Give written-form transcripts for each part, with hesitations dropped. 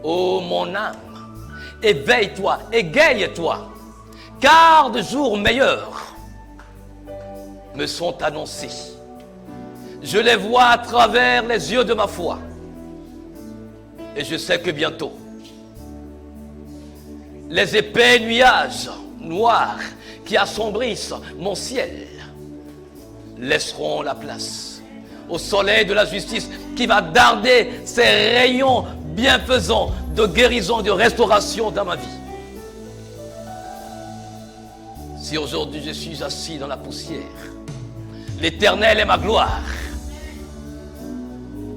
Ô mon âme, éveille-toi, égaye-toi, car de jours meilleurs me sont annoncés. Je les vois à travers les yeux de ma foi. Et je sais que bientôt, les épais nuages noirs qui assombrissent mon ciel laisseront la place au soleil de la justice qui va darder ses rayons bienfaisants de guérison, de restauration dans ma vie. Si aujourd'hui je suis assis dans la poussière, l'Éternel est ma gloire.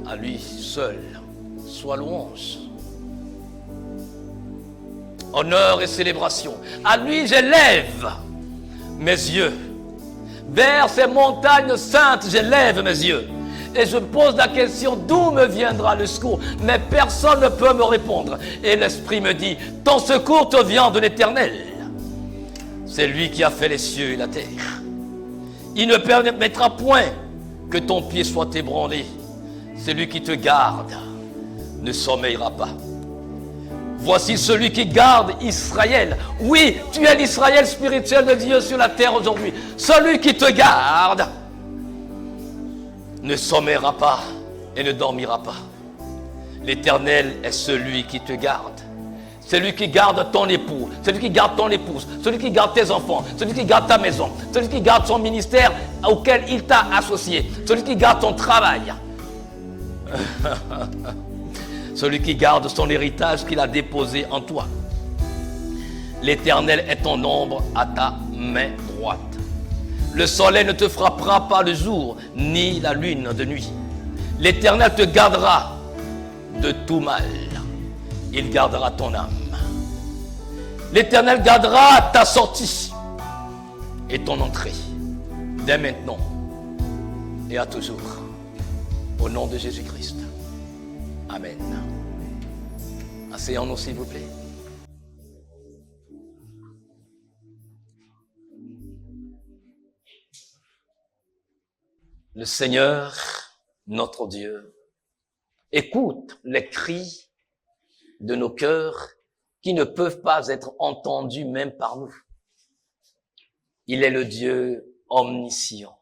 À lui seul soit louange, honneur et célébration. À lui j'élève mes yeux. Vers ces montagnes saintes, j'élève mes yeux. Et je pose la question, d'où me viendra le secours? Mais personne ne peut me répondre. Et l'Esprit me dit, ton secours te vient de l'Éternel. C'est lui qui a fait les cieux et la terre. Il ne permettra point que ton pied soit ébranlé. Celui qui te garde ne sommeillera pas. Voici celui qui garde Israël. Oui, tu es l'Israël spirituel de Dieu sur la terre aujourd'hui. Celui qui te garde ne sommeillera pas et ne dormira pas. L'Éternel est celui qui te garde. Celui qui garde ton époux, celui qui garde ton épouse, celui qui garde tes enfants, celui qui garde ta maison, celui qui garde son ministère auquel il t'a associé, celui qui garde ton travail. Celui qui garde son héritage qu'il a déposé en toi. L'Éternel est ton ombre à ta main droite. Le soleil ne te frappera pas le jour, ni la lune de nuit. L'Éternel te gardera de tout mal. Il gardera ton âme. L'Éternel gardera ta sortie et ton entrée, dès maintenant et à toujours. Au nom de Jésus-Christ. Amen. Asseyons-nous, s'il vous plaît. Le Seigneur, notre Dieu, écoute les cris de nos cœurs qui ne peuvent pas être entendus même par nous. Il est le Dieu omniscient,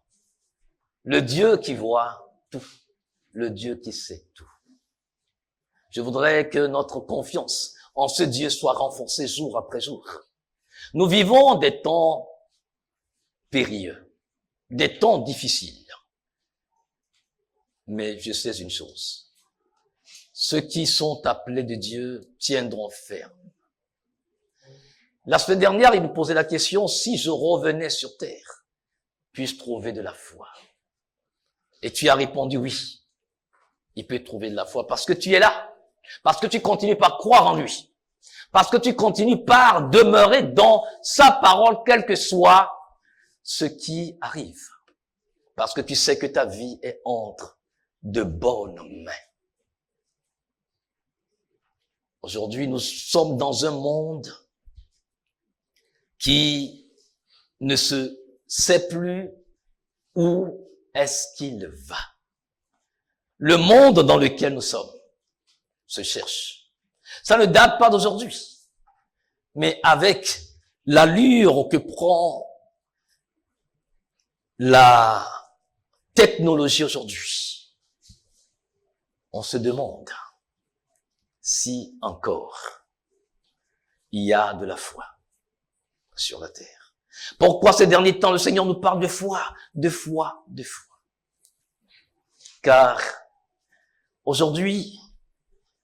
le Dieu qui voit tout, le Dieu qui sait tout. Je voudrais que notre confiance en ce Dieu soit renforcée jour après jour. Nous vivons des temps périlleux, des temps difficiles. Mais je sais une chose, ceux qui sont appelés de Dieu tiendront ferme. La semaine dernière, il nous posait la question, si je revenais sur terre, puis-je trouver de la foi? Et tu as répondu oui, il peut trouver de la foi parce que tu es là. Parce que tu continues par croire en lui. Parce que tu continues par demeurer dans sa parole, quel que soit ce qui arrive. Parce que tu sais que ta vie est entre de bonnes mains. Aujourd'hui, nous sommes dans un monde qui ne se sait plus où est-ce qu'il va. Le monde dans lequel nous sommes se cherche. Ça ne date pas d'aujourd'hui. Mais avec l'allure que prend la technologie aujourd'hui, on se demande si encore il y a de la foi sur la terre. Pourquoi ces derniers temps le Seigneur nous parle de foi, de foi, de foi? Car aujourd'hui,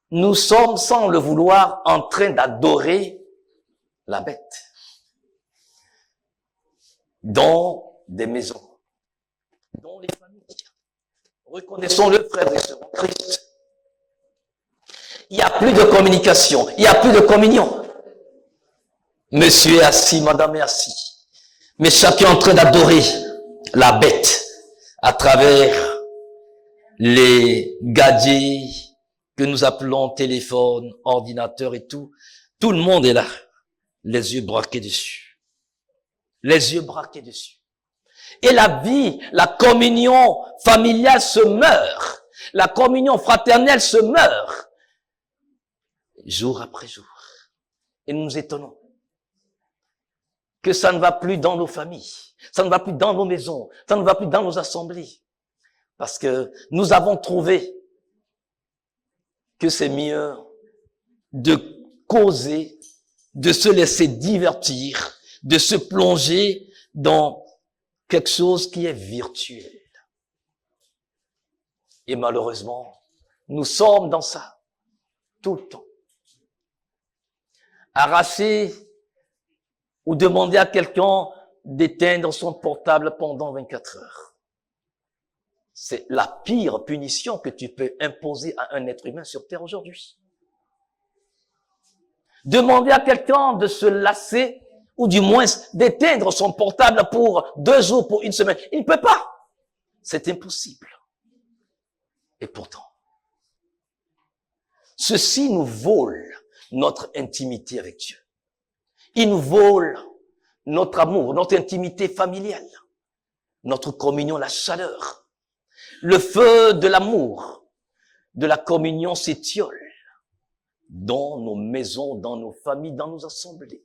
nous sommes, sans le vouloir, en train d'adorer la bête. Dans des maisons, dans les familles. Reconnaissons-le, frères et sœurs en Christ. Il n'y a plus de communication, il n'y a plus de communion. Monsieur est assis, madame est assis. Mais chacun est en train d'adorer la bête à travers les gadgets que nous appelons téléphone, ordinateur et tout. Tout le monde est là, les yeux braqués dessus. Les yeux braqués dessus. Et la vie, la communion familiale se meurt. La communion fraternelle se meurt. jour après jour. Et nous nous étonnons que ça ne va plus dans nos familles, ça ne va plus dans nos maisons, ça ne va plus dans nos assemblées. Parce que nous avons trouvé que c'est mieux de causer, de se laisser divertir, de se plonger dans quelque chose qui est virtuel. Et malheureusement, nous sommes dans ça tout le temps. Arracher ou demander à quelqu'un d'éteindre son portable pendant 24 heures. C'est la pire punition que tu peux imposer à un être humain sur terre aujourd'hui. Demander à quelqu'un de se lasser ou du moins d'éteindre son portable pour 2 jours, pour 1 semaine. Il ne peut pas. C'est impossible. Et pourtant, ceci nous vole notre intimité avec Dieu. Il nous vole notre amour, notre intimité familiale, notre communion, la chaleur. Le feu de l'amour, de la communion s'étiole dans nos maisons, dans nos familles, dans nos assemblées.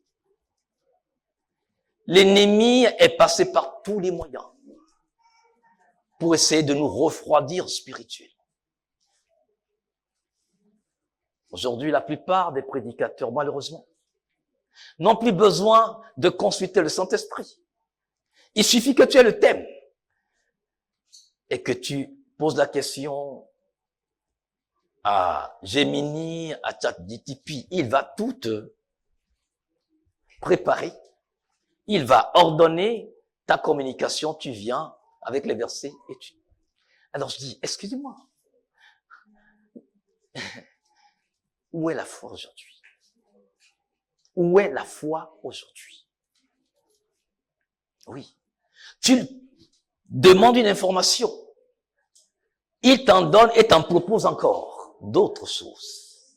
L'ennemi est passé par tous les moyens pour essayer de nous refroidir spirituellement. Aujourd'hui, la plupart des prédicateurs, malheureusement, n'ont plus besoin de consulter le Saint-Esprit. Il suffit que tu aies le thème et que tu poses la question à Gemini, à ChatGPT. Il va tout te préparer. Il va ordonner ta communication. Tu viens avec les versets et tu... Alors je dis, excusez-moi. Où est la foi aujourd'hui? Où est la foi aujourd'hui? Oui. Tu demandes une information. Il t'en donne et t'en propose encore d'autres choses.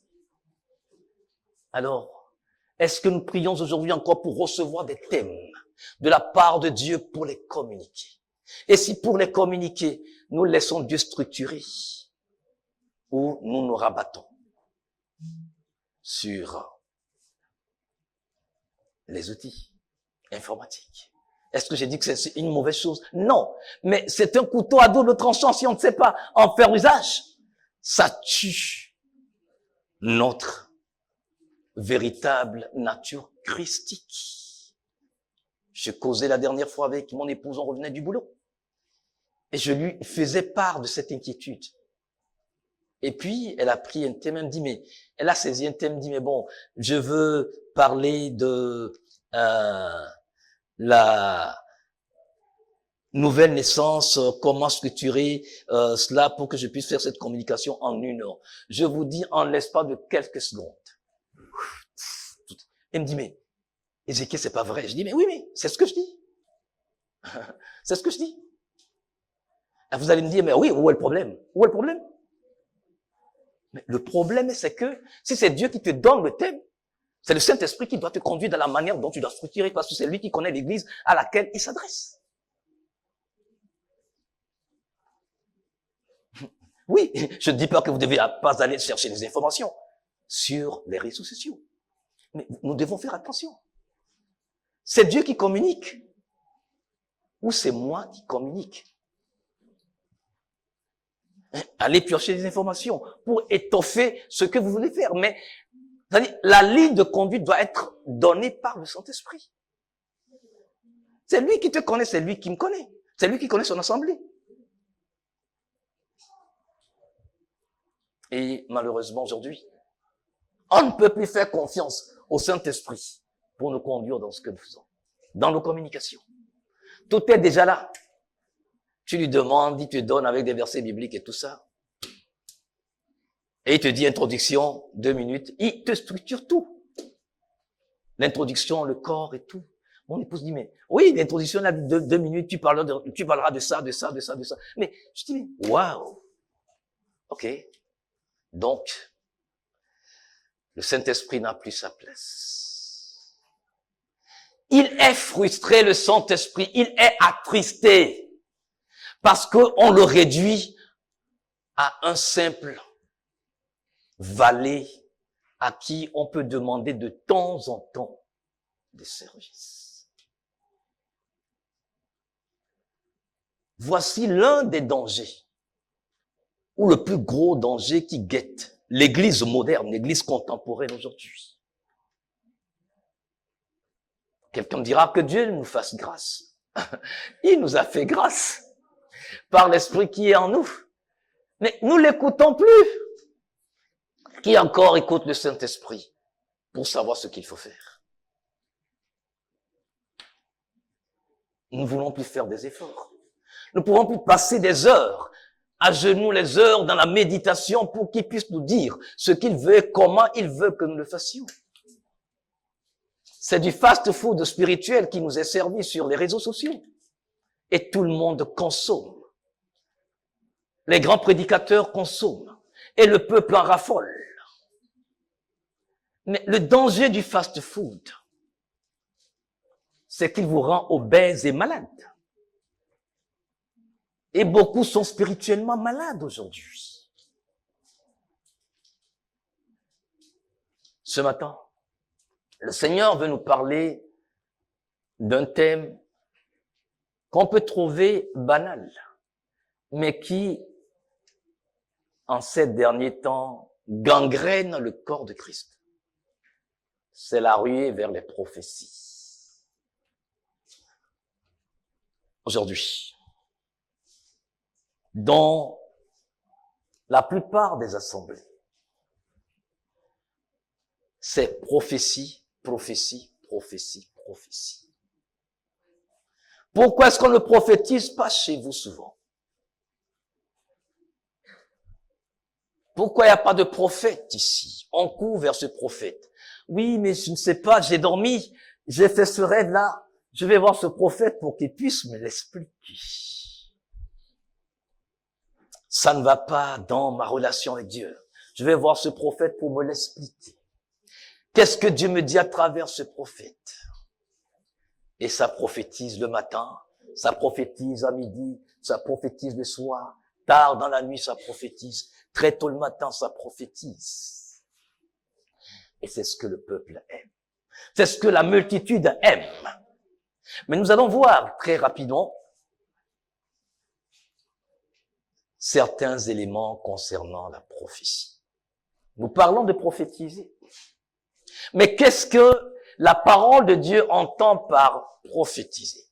Alors, est-ce que nous prions aujourd'hui encore pour recevoir des thèmes de la part de Dieu pour les communiquer? Et si pour les communiquer, nous laissons Dieu structurer, ou nous nous rabattons sur les outils informatiques? Est-ce que j'ai dit que c'est une mauvaise chose? Non, mais c'est un couteau à double tranchant si on ne sait pas en faire usage. Ça tue notre véritable nature christique. Je causais la dernière fois avec mon épouse, on revenait du boulot. Et je lui faisais part de cette inquiétude. Et puis, elle a pris un thème, elle me dit, mais, elle a saisi un thème, elle me dit, mais bon, je veux parler de la nouvelle naissance, comment structurer cela pour que je puisse faire cette communication en 1 heure. Je vous dis en l'espace de quelques secondes. Elle me dit, mais Ézéchiel, c'est pas vrai. Je dis, mais oui, mais c'est ce que je dis. C'est ce que je dis. Et vous allez me dire, mais oui, où est le problème? Où est le problème? Mais le problème, c'est que si c'est Dieu qui te donne le thème, c'est le Saint-Esprit qui doit te conduire dans la manière dont tu dois structurer, parce que c'est lui qui connaît l'Église à laquelle il s'adresse. Oui, je ne dis pas que vous ne devez pas aller chercher les informations sur les réseaux sociaux. Mais nous devons faire attention. C'est Dieu qui communique ou c'est moi qui communique? Allez piocher des informations pour étoffer ce que vous voulez faire. Mais la ligne de conduite doit être donnée par le Saint-Esprit. C'est lui qui te connaît, c'est lui qui me connaît. C'est lui qui connaît son assemblée. Et malheureusement aujourd'hui, on ne peut plus faire confiance au Saint-Esprit pour nous conduire dans ce que nous faisons, dans nos communications. Tout est déjà là. Tu lui demandes, il te donne avec des versets bibliques et tout ça. Et il te dit introduction, 2 minutes. Il te structure tout. L'introduction, le corps et tout. Mon épouse dit, mais oui, l'introduction, là, 2 minutes, tu parleras de ça, de ça, de ça, de ça. Mais je dis, mais waouh. Ok. Donc, le Saint-Esprit n'a plus sa place. Il est frustré, le Saint-Esprit. Il est attristé. Parce qu'on le réduit à un simple valet à qui on peut demander de temps en temps des services. Voici l'un des dangers, ou le plus gros danger qui guette l'Église moderne, l'Église contemporaine aujourd'hui. Quelqu'un me dira que Dieu nous fasse grâce. Il nous a fait grâce par l'Esprit qui est en nous. Mais nous l'écoutons plus. Qui encore écoute le Saint-Esprit pour savoir ce qu'il faut faire? Nous ne voulons plus faire des efforts. Nous ne pouvons plus passer des heures à genoux, les heures dans la méditation pour qu'il puisse nous dire ce qu'il veut et comment il veut que nous le fassions. C'est du fast-food spirituel qui nous est servi sur les réseaux sociaux. Et tout le monde consomme. Les grands prédicateurs consomment. Et le peuple en raffole. Mais le danger du fast-food, c'est qu'il vous rend obèse et malade. Et beaucoup sont spirituellement malades aujourd'hui. Ce matin, le Seigneur veut nous parler d'un thème qu'on peut trouver banal, mais qui, en ces derniers temps, gangrène le corps de Christ. C'est la ruée vers les prophéties. Aujourd'hui, dans la plupart des assemblées, c'est prophétie, prophétie, prophétie, prophétie. Pourquoi est-ce qu'on ne prophétise pas chez vous souvent? Pourquoi il n'y a pas de prophète ici? On court vers ce prophète. Oui, mais je ne sais pas, j'ai dormi, j'ai fait ce rêve-là. Je vais voir ce prophète pour qu'il puisse me l'expliquer. Ça ne va pas dans ma relation avec Dieu. Je vais voir ce prophète pour me l'expliquer. Qu'est-ce que Dieu me dit à travers ce prophète? Et ça prophétise le matin, ça prophétise à midi, ça prophétise le soir, tard dans la nuit, ça prophétise, très tôt le matin, ça prophétise. Et c'est ce que le peuple aime. C'est ce que la multitude aime. Mais nous allons voir très rapidement certains éléments concernant la prophétie. Nous parlons de prophétiser. Mais qu'est-ce que la parole de Dieu entend par prophétiser?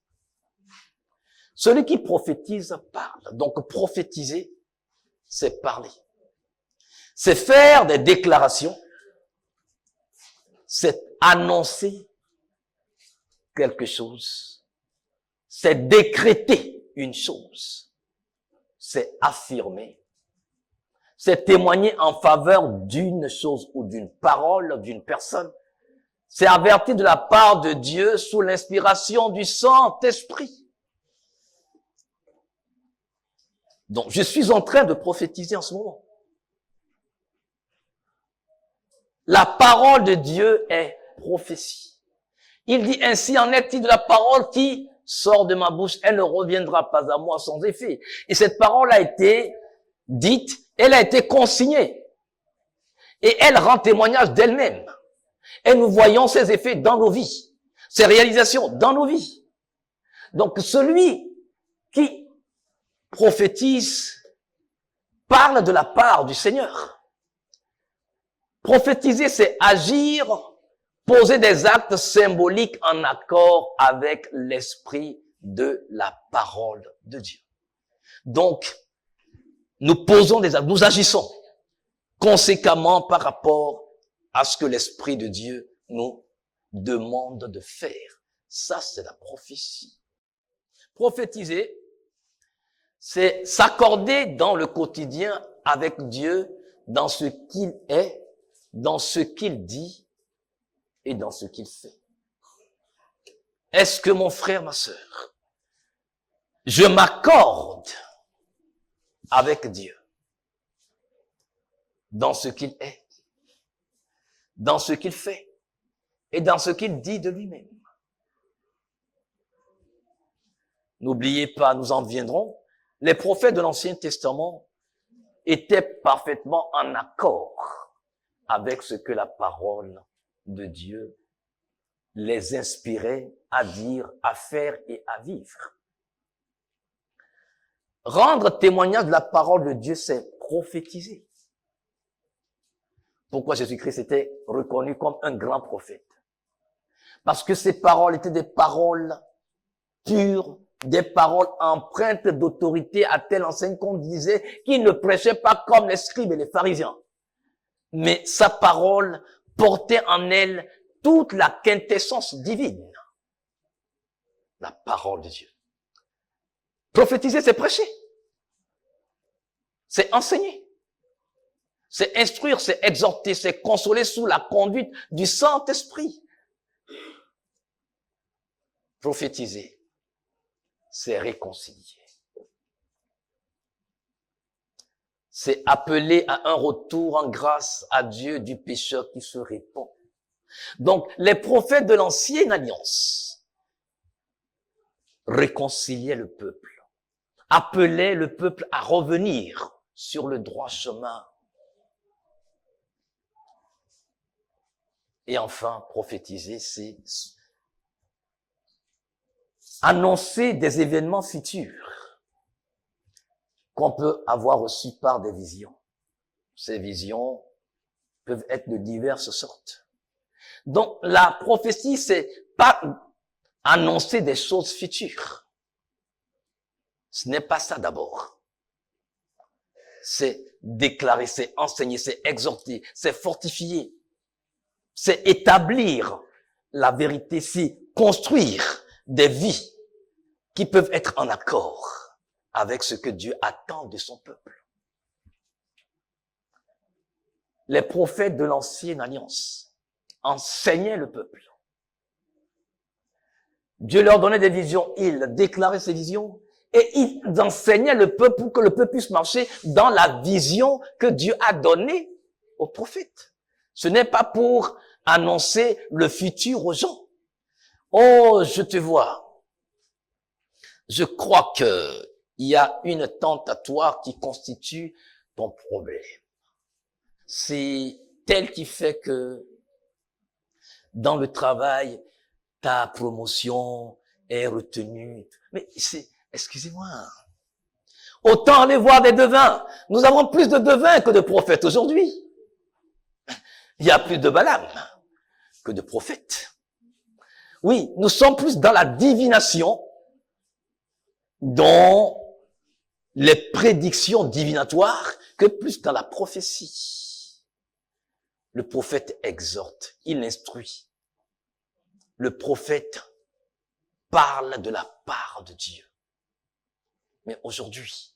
Celui qui prophétise parle. Donc prophétiser, c'est parler. C'est faire des déclarations. C'est annoncer quelque chose. C'est décréter une chose. C'est affirmer. C'est témoigner en faveur d'une chose ou d'une parole, d'une personne. C'est avertir de la part de Dieu sous l'inspiration du Saint-Esprit. Donc, je suis en train de prophétiser en ce moment. La parole de Dieu est prophétie. Il dit ainsi en est-il de la parole qui sort de ma bouche, elle ne reviendra pas à moi sans effet. Et cette parole a été dite, elle a été consignée. Et elle rend témoignage d'elle-même. Et nous voyons ses effets dans nos vies, ses réalisations dans nos vies. Donc celui qui prophétise parle de la part du Seigneur. Prophétiser, c'est agir, poser des actes symboliques en accord avec l'esprit de la parole de Dieu. Donc, nous posons des actes, nous agissons conséquemment par rapport à ce que l'esprit de Dieu nous demande de faire. Ça, c'est la prophétie. Prophétiser, c'est s'accorder dans le quotidien avec Dieu, dans ce qu'il est, dans ce qu'il dit et dans ce qu'il fait. Est-ce que mon frère, ma sœur, je m'accorde avec Dieu dans ce qu'il est, dans ce qu'il fait et dans ce qu'il dit de lui-même? N'oubliez pas, nous en viendrons, les prophètes de l'Ancien Testament étaient parfaitement en accord avec ce que la parole de Dieu les inspirait à dire, à faire et à vivre. Rendre témoignage de la parole de Dieu, c'est prophétiser. Pourquoi Jésus-Christ était reconnu comme un grand prophète? Parce que ses paroles étaient des paroles pures, des paroles empreintes d'autorité à telle enseigne qu'on disait qu'il ne prêchait pas comme les scribes et les pharisiens. Mais sa parole portait en elle toute la quintessence divine. La parole de Dieu. Prophétiser, c'est prêcher. C'est enseigner. C'est instruire, c'est exhorter, c'est consoler sous la conduite du Saint-Esprit. Prophétiser, c'est réconcilier. C'est appeler à un retour en grâce à Dieu du pécheur qui se répand. Donc, les prophètes de l'ancienne alliance réconciliaient le peuple, appelaient le peuple à revenir sur le droit chemin. Et enfin, prophétiser, c'est annoncer des événements futurs qu'on peut avoir reçus par des visions. Ces visions peuvent être de diverses sortes. Donc, la prophétie, c'est pas annoncer des choses futures. Ce n'est pas ça d'abord. C'est déclarer, c'est enseigner, c'est exhorter, c'est fortifier, c'est établir la vérité, c'est construire des vies qui peuvent être en accord avec ce que Dieu attend de son peuple. Les prophètes de l'ancienne alliance enseignaient le peuple. Dieu leur donnait des visions, ils déclaraient ces visions et ils enseignaient le peuple pour que le peuple puisse marcher dans la vision que Dieu a donnée aux prophètes. Ce n'est pas pour annoncer le futur aux gens. Oh, je te vois. Je crois que il y a une tentatoire qui constitue ton problème. C'est tel qui fait que dans le travail, ta promotion est retenue. Mais excusez-moi. Autant aller voir des devins. Nous avons plus de devins que de prophètes aujourd'hui. Il y a plus de Balaam que de prophètes. Oui, nous sommes plus dans la divination, dans les prédictions divinatoires, que plus dans la prophétie. Le prophète exhorte, il instruit. Le prophète parle de la part de Dieu. Mais aujourd'hui,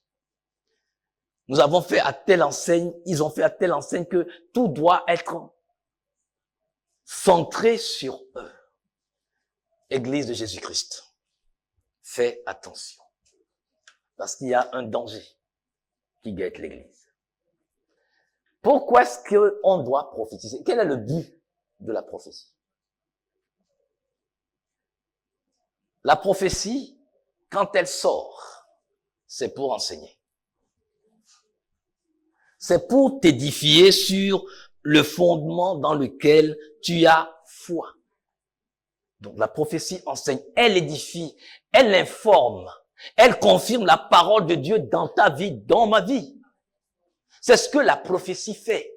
nous avons fait à telle enseigne, ils ont fait à telle enseigne que tout doit être centré sur eux. Église de Jésus-Christ, fais attention. Parce qu'il y a un danger qui guette l'Église. Pourquoi est-ce qu'on doit prophétiser? Quel est le but de la prophétie? La prophétie, quand elle sort, c'est pour enseigner. C'est pour t'édifier sur le fondement dans lequel tu as foi. Donc la prophétie enseigne, elle édifie, elle informe, elle confirme la parole de Dieu dans ta vie, dans ma vie. C'est ce que la prophétie fait.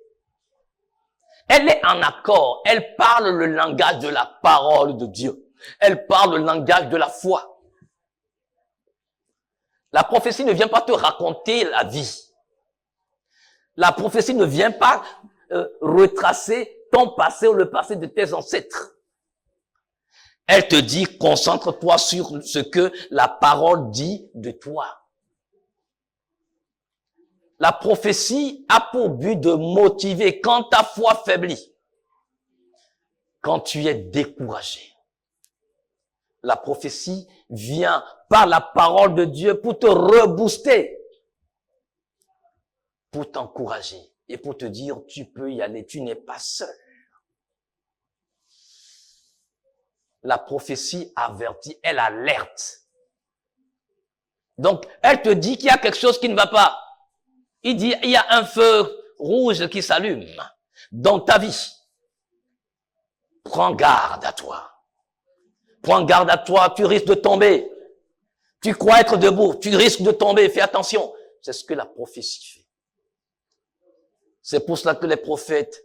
Elle est en accord, elle parle le langage de la parole de Dieu. Elle parle le langage de la foi. La prophétie ne vient pas te raconter la vie. La prophétie ne vient pas retracer ton passé ou le passé de tes ancêtres. Elle te dit, concentre-toi sur ce que la parole dit de toi. La prophétie a pour but de motiver quand ta foi faiblit, quand tu es découragé. La prophétie vient par la parole de Dieu pour te rebooster, pour t'encourager et pour te dire, tu peux y aller, tu n'es pas seul. La prophétie avertit, elle alerte. Donc, elle te dit qu'il y a quelque chose qui ne va pas. Il dit, il y a un feu rouge qui s'allume. dans ta vie. Prends garde à toi. Prends garde à toi, tu risques de tomber. Tu crois être debout, tu risques de tomber, fais attention. C'est ce que la prophétie fait. C'est pour cela que les prophètes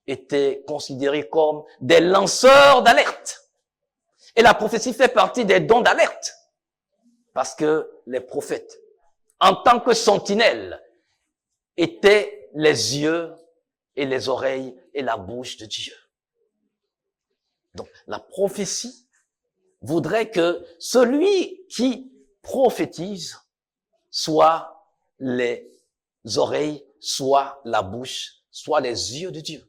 étaient considérés comme des lanceurs d'alerte. Et la prophétie fait partie des dons d'alerte. Parce que les prophètes, en tant que sentinelles, étaient les yeux et les oreilles et la bouche de Dieu. Donc, la prophétie voudrait que celui qui prophétise soit les oreilles, soit la bouche, soit les yeux de Dieu.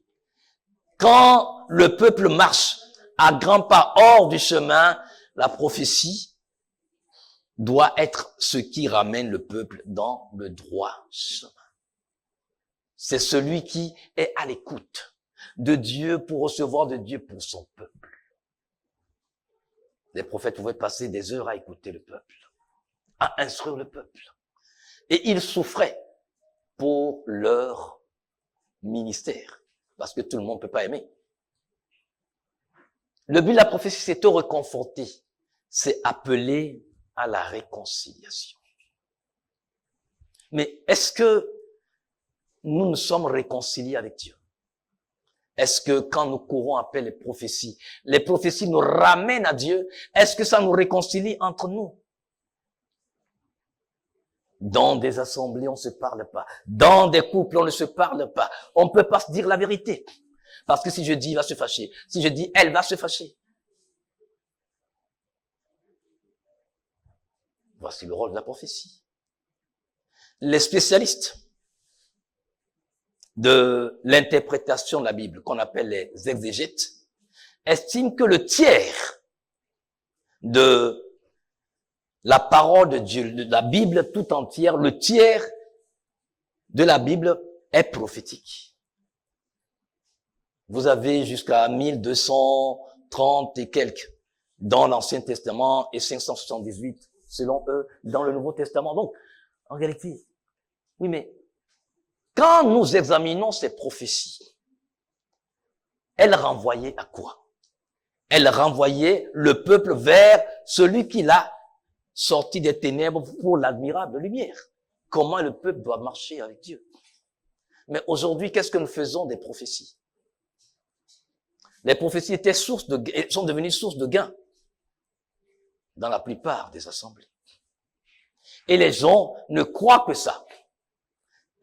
Quand le peuple marche à grands pas hors du chemin, la prophétie doit être ce qui ramène le peuple dans le droit chemin. C'est celui qui est à l'écoute de Dieu pour recevoir de Dieu pour son peuple. Les prophètes pouvaient passer des heures à écouter le peuple, à instruire le peuple. Et ils souffraient pour leur ministère, parce que tout le monde ne peut pas aimer. Le but de la prophétie, c'est te reconforter, c'est appeler à la réconciliation. Mais est-ce que nous nous sommes réconciliés avec Dieu? Est-ce que quand nous courons après les prophéties nous ramènent à Dieu? Est-ce que ça nous réconcilie entre nous? Dans des assemblées, on ne se parle pas. Dans des couples, on ne se parle pas. On ne peut pas se dire la vérité. Parce que si je dis, il va se fâcher. Si je dis, elle va se fâcher. Voici le rôle de la prophétie. Les spécialistes de l'interprétation de la Bible, qu'on appelle les exégètes, estiment que le tiers de la parole de Dieu, de la Bible tout entière, le tiers de la Bible est prophétique. Vous avez jusqu'à 1230 et quelques dans l'Ancien Testament et 578, selon eux, dans le Nouveau Testament. Donc, en réalité, oui, mais quand nous examinons ces prophéties, elles renvoyaient à quoi? Elles renvoyaient le peuple vers celui qui l'a sorti des ténèbres pour l'admirable lumière. Comment le peuple doit marcher avec Dieu. Mais aujourd'hui, qu'est-ce que nous faisons des prophéties? Les prophéties sont devenues source de gain dans la plupart des assemblées. Et les gens ne croient que ça.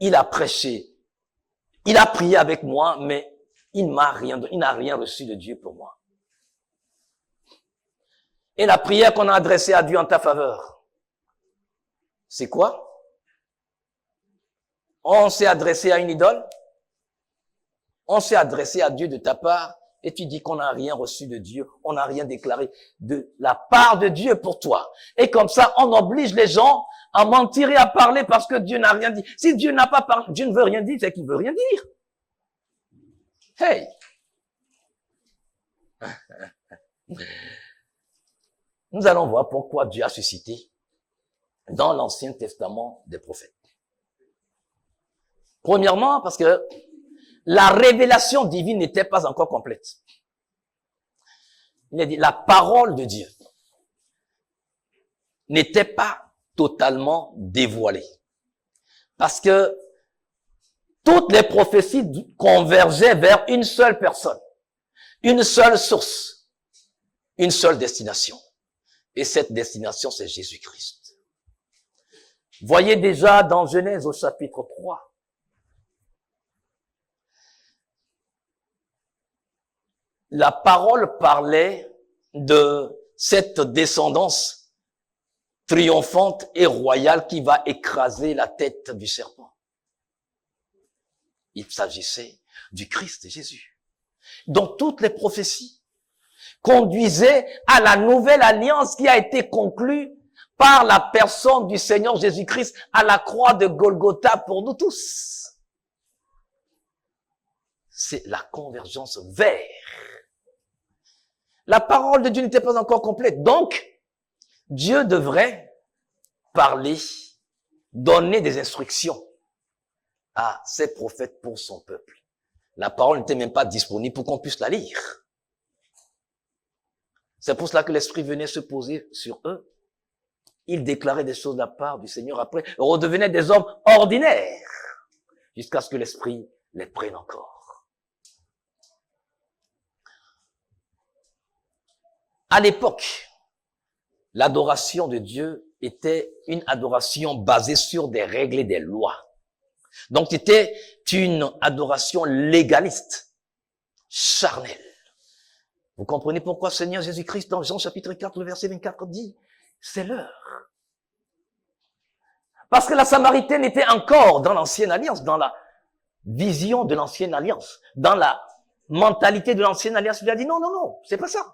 Il a prêché, il a prié avec moi, mais il n'a rien reçu de Dieu pour moi. Et la prière qu'on a adressée à Dieu en ta faveur, c'est quoi? On s'est adressé à une idole? On s'est adressé à Dieu de ta part, et tu dis qu'on n'a rien reçu de Dieu, on n'a rien déclaré de la part de Dieu pour toi. Et comme ça, on oblige les gens à mentir et à parler parce que Dieu n'a rien dit. Si Dieu n'a pas parlé, Dieu ne veut rien dire, c'est qu'il ne veut rien dire. Hey! Nous allons voir pourquoi Dieu a suscité dans l'Ancien Testament des prophètes. Premièrement, parce que la révélation divine n'était pas encore complète. Il a dit, la parole de Dieu n'était pas totalement dévoilée. Parce que toutes les prophéties convergeaient vers une seule personne, une seule source, une seule destination. Et cette destination, c'est Jésus-Christ. Voyez déjà dans Genèse au chapitre 3, la parole parlait de cette descendance triomphante et royale qui va écraser la tête du serpent. Il s'agissait du Christ Jésus. Donc toutes les prophéties conduisaient à la nouvelle alliance qui a été conclue par la personne du Seigneur Jésus-Christ à la croix de Golgotha pour nous tous. C'est la convergence vers. La parole de Dieu n'était pas encore complète. Donc, Dieu devrait parler, donner des instructions à ses prophètes pour son peuple. La parole n'était même pas disponible pour qu'on puisse la lire. C'est pour cela que l'Esprit venait se poser sur eux. Ils déclaraient des choses de la part du Seigneur, après redevenaient des hommes ordinaires, jusqu'à ce que l'Esprit les prenne encore. À l'époque, l'adoration de Dieu était une adoration basée sur des règles et des lois. Donc, c'était une adoration légaliste, charnelle. Vous comprenez pourquoi Seigneur Jésus-Christ, dans Jean chapitre 4, le verset 24, dit, c'est l'heure. Parce que la Samaritaine était encore dans l'ancienne alliance, dans la vision de l'ancienne alliance, dans la mentalité de l'ancienne alliance. Il a dit, non, non, non, c'est pas ça.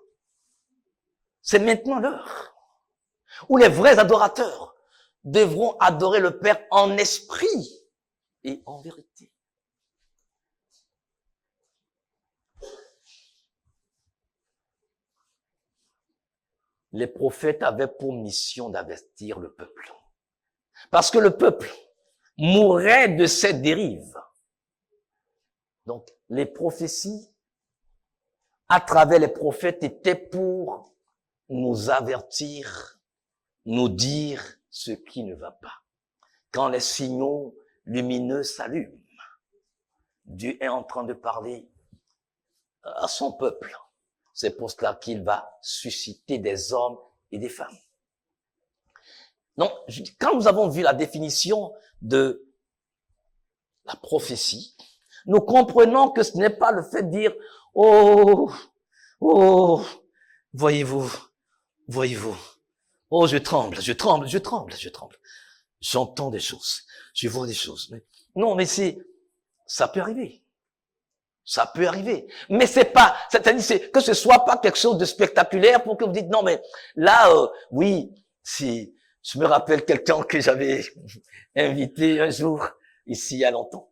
C'est maintenant l'heure où les vrais adorateurs devront adorer le Père en esprit et en vérité. Les prophètes avaient pour mission d'avertir le peuple. Parce que le peuple mourait de cette dérive. Donc, les prophéties, à travers les prophètes, étaient pour nous avertir, nous dire ce qui ne va pas. Quand les signaux lumineux s'allument, Dieu est en train de parler à son peuple. C'est pour cela qu'il va susciter des hommes et des femmes. Donc, quand nous avons vu la définition de la prophétie, nous comprenons que ce n'est pas le fait de dire « Oh, oh, voyez-vous, oh, je tremble, j'entends des choses, je vois des choses. » Non, mais ça peut arriver. Ça peut arriver. Mais c'est-à-dire que ce soit pas quelque chose de spectaculaire pour que vous dites, non, mais là, oui, je me rappelle quelqu'un que j'avais invité un jour, ici, il y a longtemps.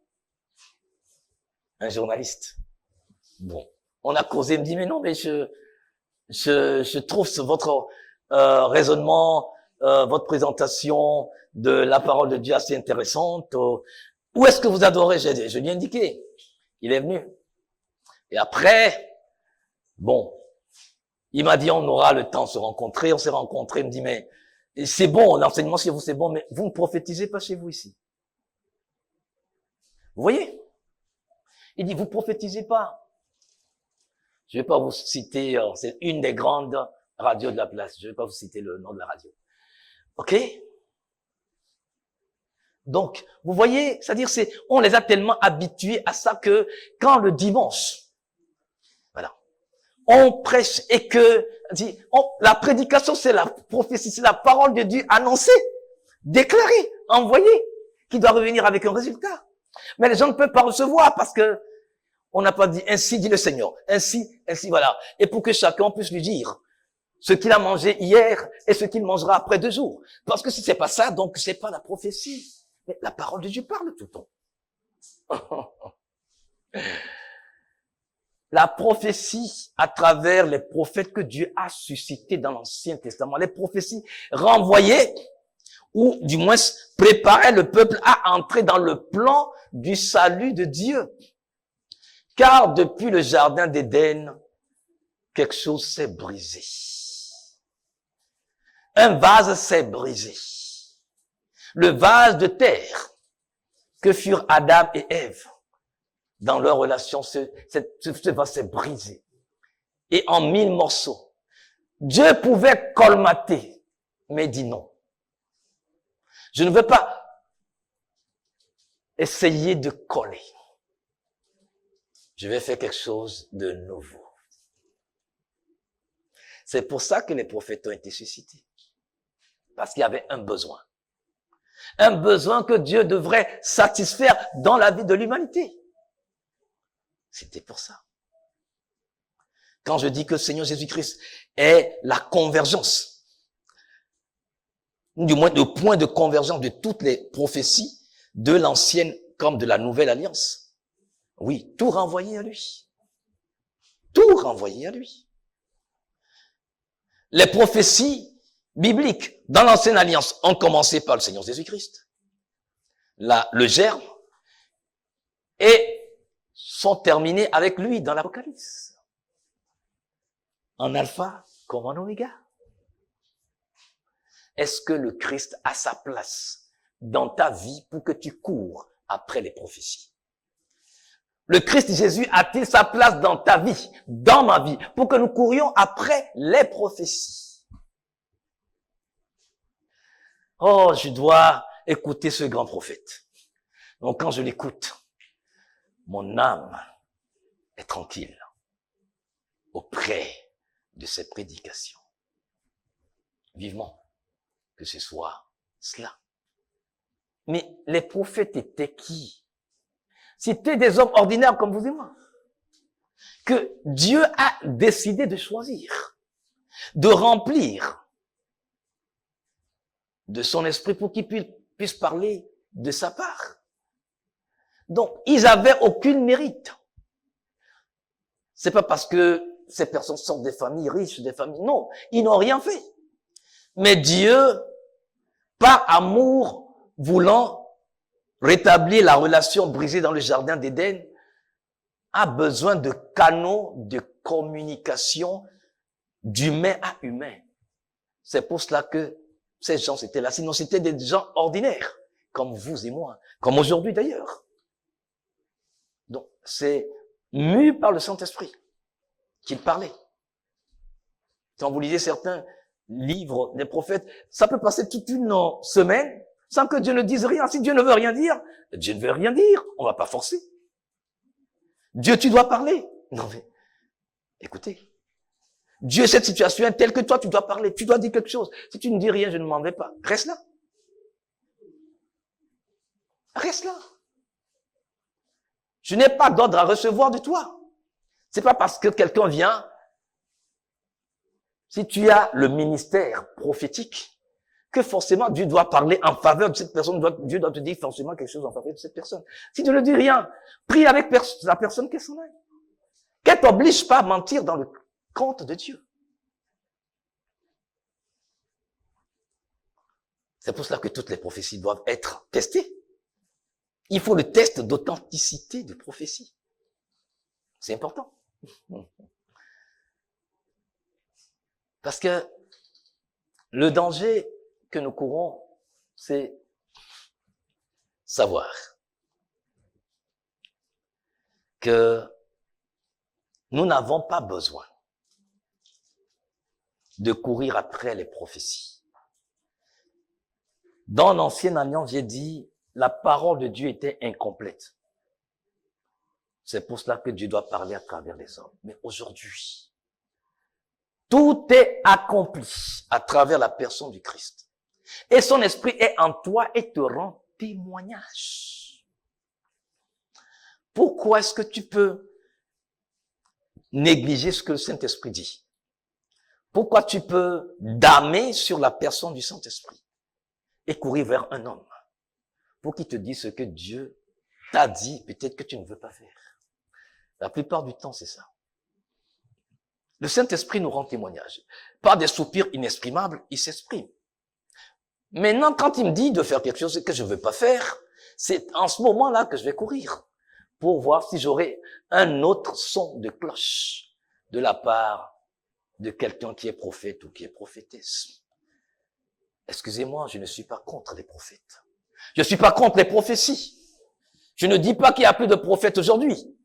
Un journaliste. Bon. On a causé, il me dit, mais non, mais je trouve votre, raisonnement, votre présentation de la parole de Dieu assez intéressante. Où est-ce que vous adorez? Je lui ai indiqué. Il est venu. Et après, bon, il m'a dit, on aura le temps de se rencontrer. On s'est rencontrés. Il me dit, mais c'est bon, l'enseignement chez vous, c'est bon, mais vous ne prophétisez pas chez vous ici. Vous voyez? Il dit, vous prophétisez pas. Je vais pas vous citer, c'est une des grandes radios de la place. Je vais pas vous citer le nom de la radio. OK? Donc, vous voyez, c'est-à-dire on les a tellement habitués à ça que quand le dimanche, voilà, on prêche et que, la prédication c'est la prophétie, c'est la parole de Dieu annoncée, déclarée, envoyée, qui doit revenir avec un résultat. Mais les gens ne peuvent pas recevoir parce que on n'a pas dit ainsi dit le Seigneur, ainsi, voilà. Et pour que chacun puisse lui dire ce qu'il a mangé hier et ce qu'il mangera après 2 jours. Parce que si c'est pas ça, donc c'est pas la prophétie. Mais la parole de Dieu parle tout le temps. La prophétie à travers les prophètes que Dieu a suscités dans l'Ancien Testament, les prophéties renvoyaient ou du moins préparaient le peuple à entrer dans le plan du salut de Dieu. Car depuis le jardin d'Éden, quelque chose s'est brisé. Un vase s'est brisé. Le vase de terre que furent Adam et Ève dans leur relation, ce vase s'est brisé. Et en 1000 morceaux. Dieu pouvait colmater, mais dit non. Je ne veux pas essayer de coller. Je vais faire quelque chose de nouveau. C'est pour ça que les prophètes ont été suscités. Parce qu'il y avait un besoin. Un besoin que Dieu devrait satisfaire dans la vie de l'humanité. C'était pour ça. Quand je dis que le Seigneur Jésus-Christ est la convergence, du moins le point de convergence de toutes les prophéties, de l'ancienne comme de la nouvelle alliance, oui, tout renvoyé à lui. Tout renvoyé à lui. Les prophéties bibliques dans l'ancienne alliance ont commencé par le Seigneur Jésus-Christ. Le germe et sont terminées avec lui dans l'Apocalypse. En alpha comme en oméga. Est-ce que le Christ a sa place dans ta vie pour que tu cours après les prophéties? Le Christ Jésus a-t-il sa place dans ta vie, dans ma vie, pour que nous courions après les prophéties? Oh, je dois écouter ce grand prophète. Donc quand je l'écoute, mon âme est tranquille auprès de cette prédication. Vivement que ce soit cela. Mais les prophètes étaient qui? C'était des hommes ordinaires comme vous et moi, que Dieu a décidé de choisir, de remplir de son esprit pour qu'ils puissent parler de sa part. Donc, ils avaient aucun mérite. C'est pas parce que ces personnes sortent des familles riches, des familles, non, ils n'ont rien fait. Mais Dieu, par amour, voulant rétablir la relation brisée dans le jardin d'Éden, a besoin de canaux de communication d'humain à humain. C'est pour cela que ces gens étaient là. Sinon, c'était des gens ordinaires, comme vous et moi, comme aujourd'hui d'ailleurs. Donc, c'est mu par le Saint-Esprit qu'il parlait. Quand vous lisez certains livres des prophètes, ça peut passer toute une semaine sans que Dieu ne dise rien. Si Dieu ne veut rien dire, Dieu ne veut rien dire. On va pas forcer. Dieu, tu dois parler. Non mais, écoutez. Dieu, cette situation est telle que toi, tu dois parler. Tu dois dire quelque chose. Si tu ne dis rien, je ne m'en vais pas. Reste là. Reste là. Je n'ai pas d'ordre à recevoir de toi. C'est pas parce que quelqu'un vient. Si tu as le ministère prophétique, que forcément Dieu doit parler en faveur de cette personne, Dieu doit te dire forcément quelque chose en faveur de cette personne. Si tu ne dis rien, prie avec la personne qu'elle s'en aille. Qu'elle t'oblige pas à mentir dans le compte de Dieu. C'est pour cela que toutes les prophéties doivent être testées. Il faut le test d'authenticité de prophétie. C'est important. Parce que le danger que nous courons, c'est savoir que nous n'avons pas besoin de courir après les prophéties. Dans l'Ancienne Alliance, j'ai dit, la parole de Dieu était incomplète. C'est pour cela que Dieu doit parler à travers les hommes. Mais aujourd'hui, tout est accompli à travers la personne du Christ. Et son esprit est en toi et te rend témoignage. Pourquoi est-ce que tu peux négliger ce que le Saint-Esprit dit? Pourquoi tu peux damer sur la personne du Saint-Esprit et courir vers un homme pour qu'il te dise ce que Dieu t'a dit, peut-être que tu ne veux pas faire? La plupart du temps, c'est ça. Le Saint-Esprit nous rend témoignage. Par des soupirs inexprimables, il s'exprime. Maintenant, quand il me dit de faire quelque chose que je ne veux pas faire, c'est en ce moment-là que je vais courir pour voir si j'aurai un autre son de cloche de la part de quelqu'un qui est prophète ou qui est prophétesse. Excusez-moi, je ne suis pas contre les prophètes. Je ne suis pas contre les prophéties. Je ne dis pas qu'il n'y a plus de prophètes aujourd'hui.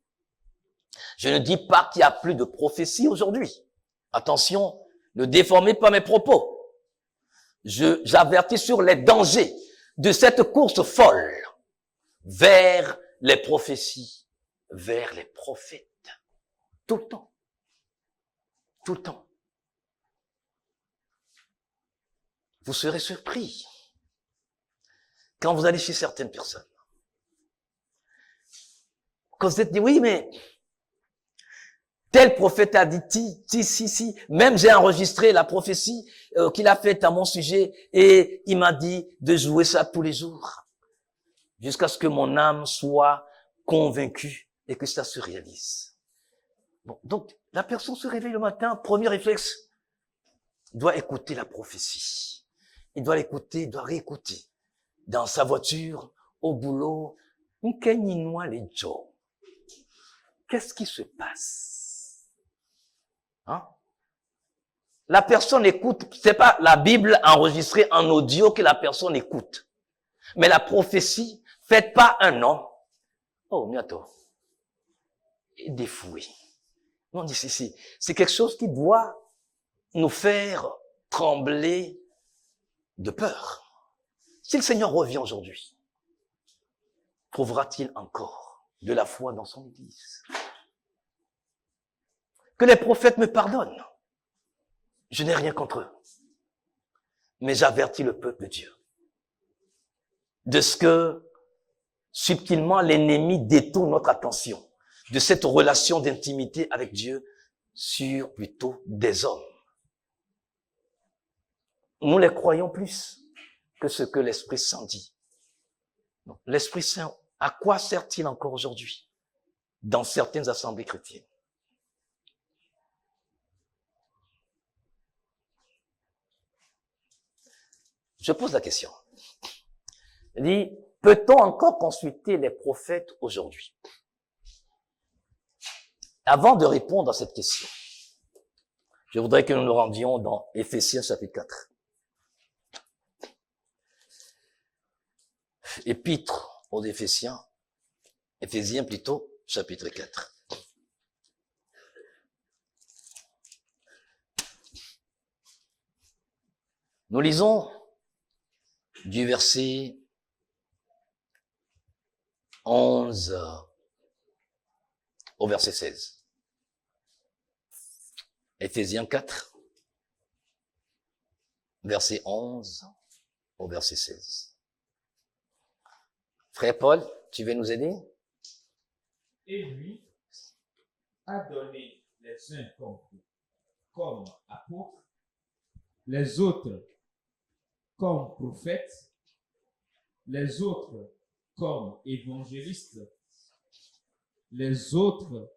Je ne dis pas qu'il n'y a plus de prophétie aujourd'hui. Attention, ne déformez pas mes propos. J'avertis sur les dangers de cette course folle vers les prophéties, vers les prophètes. Tout le temps. Tout le temps. Vous serez surpris quand vous allez chez certaines personnes. Quand vous êtes dit, oui, mais tel prophète a dit, si, même j'ai enregistré la prophétie qu'il a faite à mon sujet et il m'a dit de jouer ça tous les jours jusqu'à ce que mon âme soit convaincue et que ça se réalise. Bon, donc, la personne se réveille le matin, premier réflexe, doit écouter la prophétie. Il doit l'écouter, il doit réécouter. Dans sa voiture, au boulot, les Joe. qu'est-ce qui se passe? Hein? La personne écoute, c'est pas la Bible enregistrée en audio que la personne écoute. Mais la prophétie, faite par un homme, oh, bientôt, est défouée. Non, c'est quelque chose qui doit nous faire trembler de peur. Si le Seigneur revient aujourd'hui, trouvera-t-il encore de la foi dans son Église? Que les prophètes me pardonnent. Je n'ai rien contre eux. Mais j'avertis le peuple de Dieu de ce que subtilement l'ennemi détourne notre attention de cette relation d'intimité avec Dieu sur plutôt des hommes. Nous les croyons plus que ce que l'Esprit Saint dit. L'Esprit Saint, à quoi sert-il encore aujourd'hui dans certaines assemblées chrétiennes? Je pose la question. Il dit, peut-on encore consulter les prophètes aujourd'hui? Avant de répondre à cette question, je voudrais que nous nous rendions dans Éphésiens chapitre 4. Épître aux Éphésiens plutôt, chapitre 4. Nous lisons du verset 11 au verset 16. Éphésiens 4, verset 11 au verset 16. Frère Paul, tu veux nous aider? Et lui a donné les uns comme apôtres, les autres comme prophètes, les autres comme évangélistes, les autres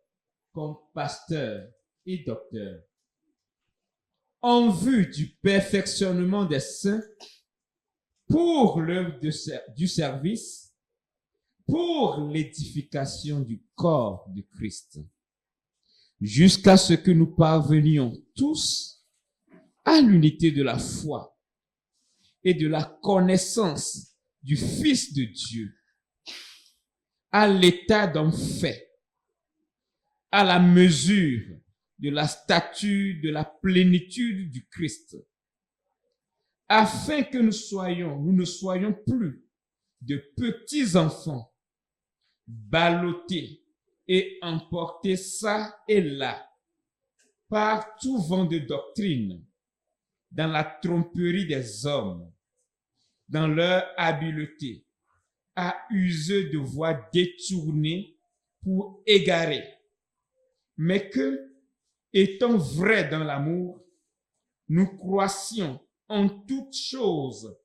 comme pasteurs et docteurs, en vue du perfectionnement des saints, pour l'œuvre du service, pour l'édification du corps de Christ, jusqu'à ce que nous parvenions tous à l'unité de la foi et de la connaissance du Fils de Dieu, à l'état d'homme fait, à la mesure de la stature de la plénitude du Christ, afin que nous ne soyons plus de petits enfants, ballottés et emportés çà et là par tout vent de doctrine, dans la tromperie des hommes, dans leur habileté, à user de voies détournées pour égarer, mais que, étant vrais dans l'amour, nous croissions en toutes choses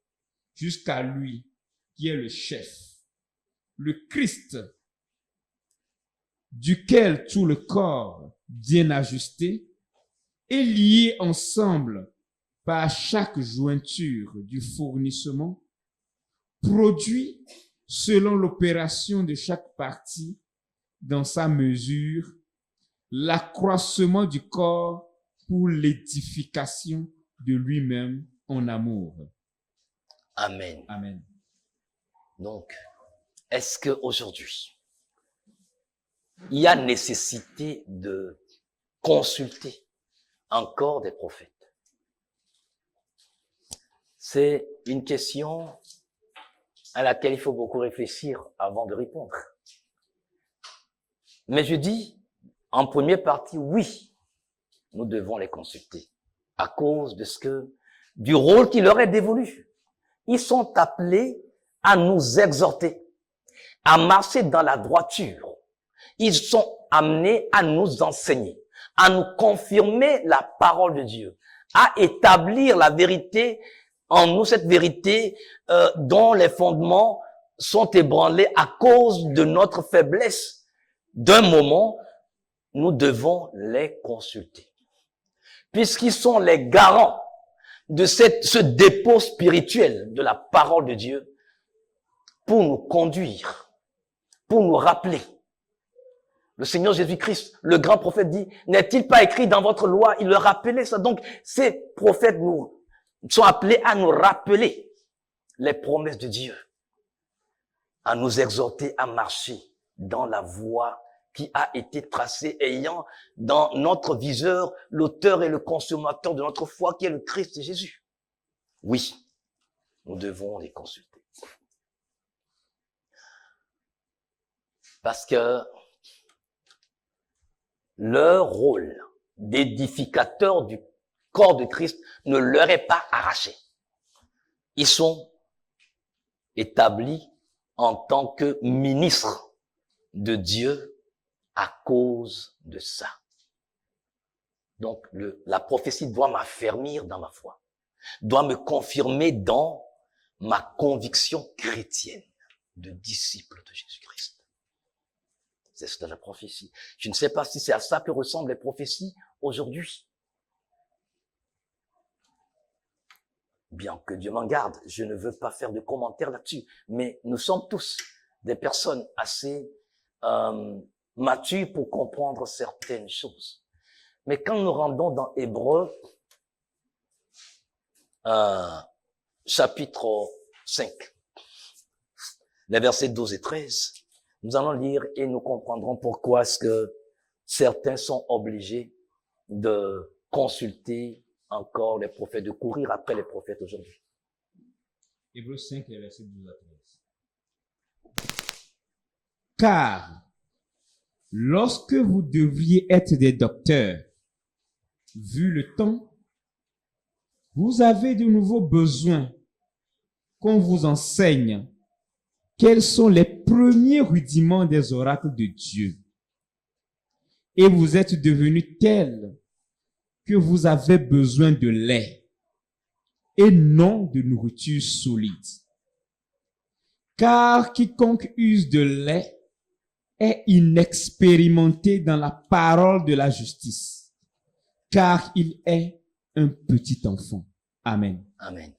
jusqu'à lui qui est le chef, le Christ, duquel tout le corps, bien ajusté, est lié ensemble par chaque jointure du fournissement, produit selon l'opération de chaque partie dans sa mesure, l'accroissement du corps pour l'édification de lui-même en amour. Amen. Amen. Donc, est-ce qu'aujourd'hui, il y a nécessité de consulter encore des prophètes? C'est une question à laquelle il faut beaucoup réfléchir avant de répondre. Mais je dis, en première partie, oui, nous devons les consulter à cause du rôle qui leur est dévolu. Ils sont appelés à nous exhorter, à marcher dans la droiture. Ils sont amenés à nous enseigner, à nous confirmer la parole de Dieu, à établir la vérité en nous, cette vérité dont les fondements sont ébranlés à cause de notre faiblesse. D'un moment, nous devons les consulter, puisqu'ils sont les garants de ce dépôt spirituel de la parole de Dieu pour nous conduire, pour nous rappeler Le Seigneur Jésus-Christ, le grand prophète dit, n'est-il pas écrit dans votre loi? Il leur rappelait ça. Donc, ces prophètes nous sont appelés à nous rappeler les promesses de Dieu, à nous exhorter à marcher dans la voie qui a été tracée, ayant dans notre viseur l'auteur et le consommateur de notre foi, qui est le Christ Jésus. Oui, nous devons les consulter. Parce que leur rôle d'édificateur du corps de Christ ne leur est pas arraché. Ils sont établis en tant que ministres de Dieu à cause de ça. Donc, la prophétie doit m'affermir dans ma foi, doit me confirmer dans ma conviction chrétienne de disciple de Jésus-Christ. C'est ça la prophétie. Je ne sais pas si c'est à ça que ressemblent les prophéties aujourd'hui. Bien que Dieu m'en garde, je ne veux pas faire de commentaires là-dessus, mais nous sommes tous des personnes assez matures pour comprendre certaines choses. Mais quand nous rendons dans Hébreux, chapitre 5, les versets 12 et 13, nous allons lire et nous comprendrons pourquoi est-ce que certains sont obligés de consulter encore les prophètes, de courir après les prophètes aujourd'hui. Hébreux 5, les versets 12 à 13. Car lorsque vous devriez être des docteurs, vu le temps, vous avez de nouveau besoin qu'on vous enseigne quels sont les premiers rudiments des oracles de Dieu. Et vous êtes devenus tels que vous avez besoin de lait et non de nourriture solide. Car quiconque use de lait est inexpérimenté dans la parole de la justice, car il est un petit enfant. Amen. Amen.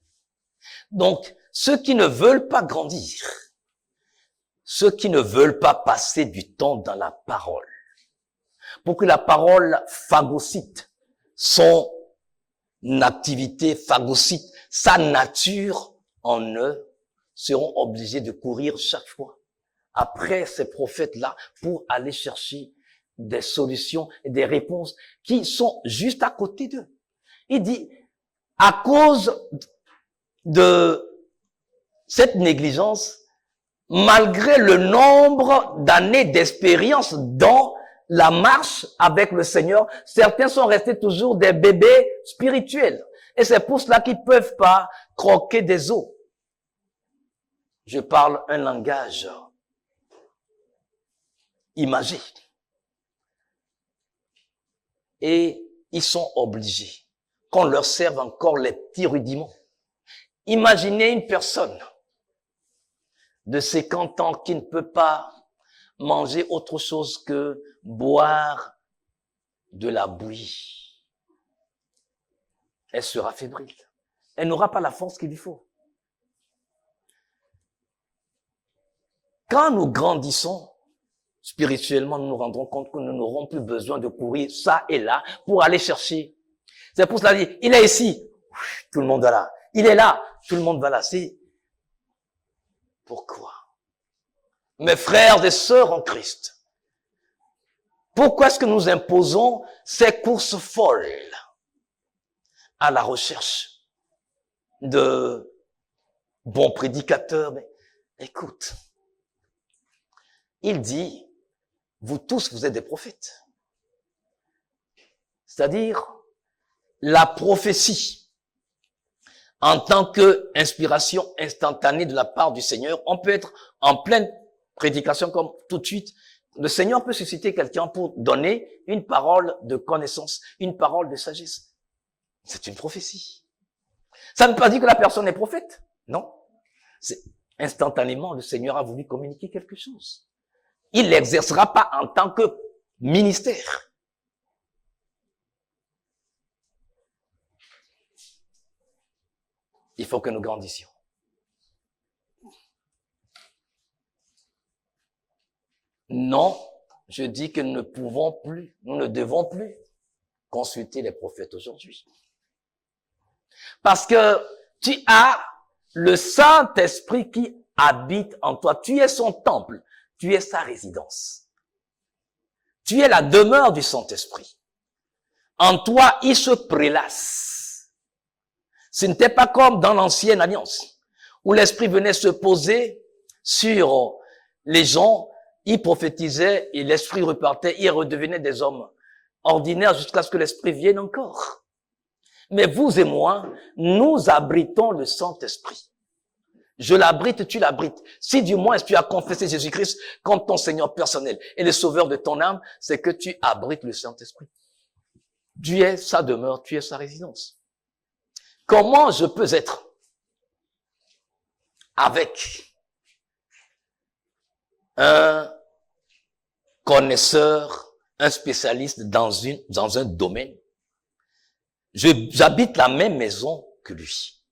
Donc, ceux qui ne veulent pas grandir, ceux qui ne veulent pas passer du temps dans la parole, pour que la parole phagocyte son activité, phagocyte sa nature en eux, seront obligés de courir chaque fois après ces prophètes-là pour aller chercher des solutions et des réponses qui sont juste à côté d'eux. Il dit, à cause de cette négligence, malgré le nombre d'années d'expérience dans la marche avec le Seigneur, certains sont restés toujours des bébés spirituels. Et c'est pour cela qu'ils ne peuvent pas croquer des os. Je parle un langage imagé. Et ils sont obligés qu'on leur serve encore les petits rudiments. Imaginez une personne de 50 ans qui ne peut pas manger autre chose que boire de la bouillie. Elle sera fébrile. Elle n'aura pas la force qu'il lui faut. Quand nous grandissons, spirituellement, nous nous rendrons compte que nous n'aurons plus besoin de courir ça et là pour aller chercher. C'est pour cela qu'il dit, il est ici, tout le monde va là. Il est là, tout le monde va là. C'est pourquoi? Mes frères et sœurs en Christ, pourquoi est-ce que nous imposons ces courses folles à la recherche de bons prédicateurs? Mais écoute, il dit, vous tous, vous êtes des prophètes. C'est-à-dire, la prophétie, en tant que inspiration instantanée de la part du Seigneur, on peut être en pleine prédication comme tout de suite. Le Seigneur peut susciter quelqu'un pour donner une parole de connaissance, une parole de sagesse. C'est une prophétie. Ça ne veut pas dire que la personne est prophète. Non. C'est instantanément, le Seigneur a voulu communiquer quelque chose. Il l'exercera pas en tant que ministère. Il faut que nous grandissions. Non, je dis que nous ne devons plus consulter les prophètes aujourd'hui. Parce que tu as le Saint-Esprit qui habite en toi. Tu es son temple. Tu es sa résidence. Tu es la demeure du Saint-Esprit. En toi, il se prélasse. Ce n'était pas comme dans l'ancienne alliance, où l'Esprit venait se poser sur les gens, il prophétisait et l'Esprit repartait, ils redevenaient des hommes ordinaires jusqu'à ce que l'Esprit vienne encore. Mais vous et moi, nous abritons le Saint-Esprit. Je l'abrite, tu l'abrites. Si du moins tu as confessé Jésus-Christ comme ton Seigneur personnel et le Sauveur de ton âme, c'est que tu abrites le Saint-Esprit. Tu es sa demeure, tu es sa résidence. Comment je peux être avec un connaisseur, un spécialiste dans un domaine? J'habite la même maison que lui.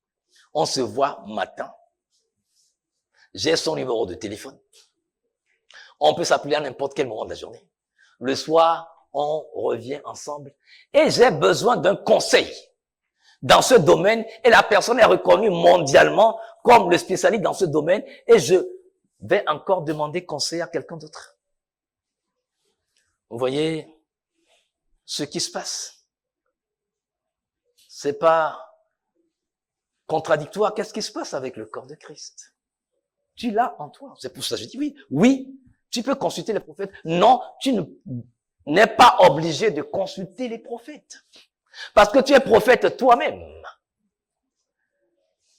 On se voit matin. J'ai son numéro de téléphone. On peut s'appeler à n'importe quel moment de la journée. Le soir, on revient ensemble. Et j'ai besoin d'un conseil dans ce domaine. Et la personne est reconnue mondialement comme le spécialiste dans ce domaine. Et je vais encore demander conseil à quelqu'un d'autre. Vous voyez ce qui se passe. C'est pas contradictoire. Qu'est-ce qui se passe avec le corps de Christ? Tu l'as en toi. C'est pour ça que je dis oui. Oui, tu peux consulter les prophètes. Non, tu n'es pas obligé de consulter les prophètes. Parce que tu es prophète toi-même.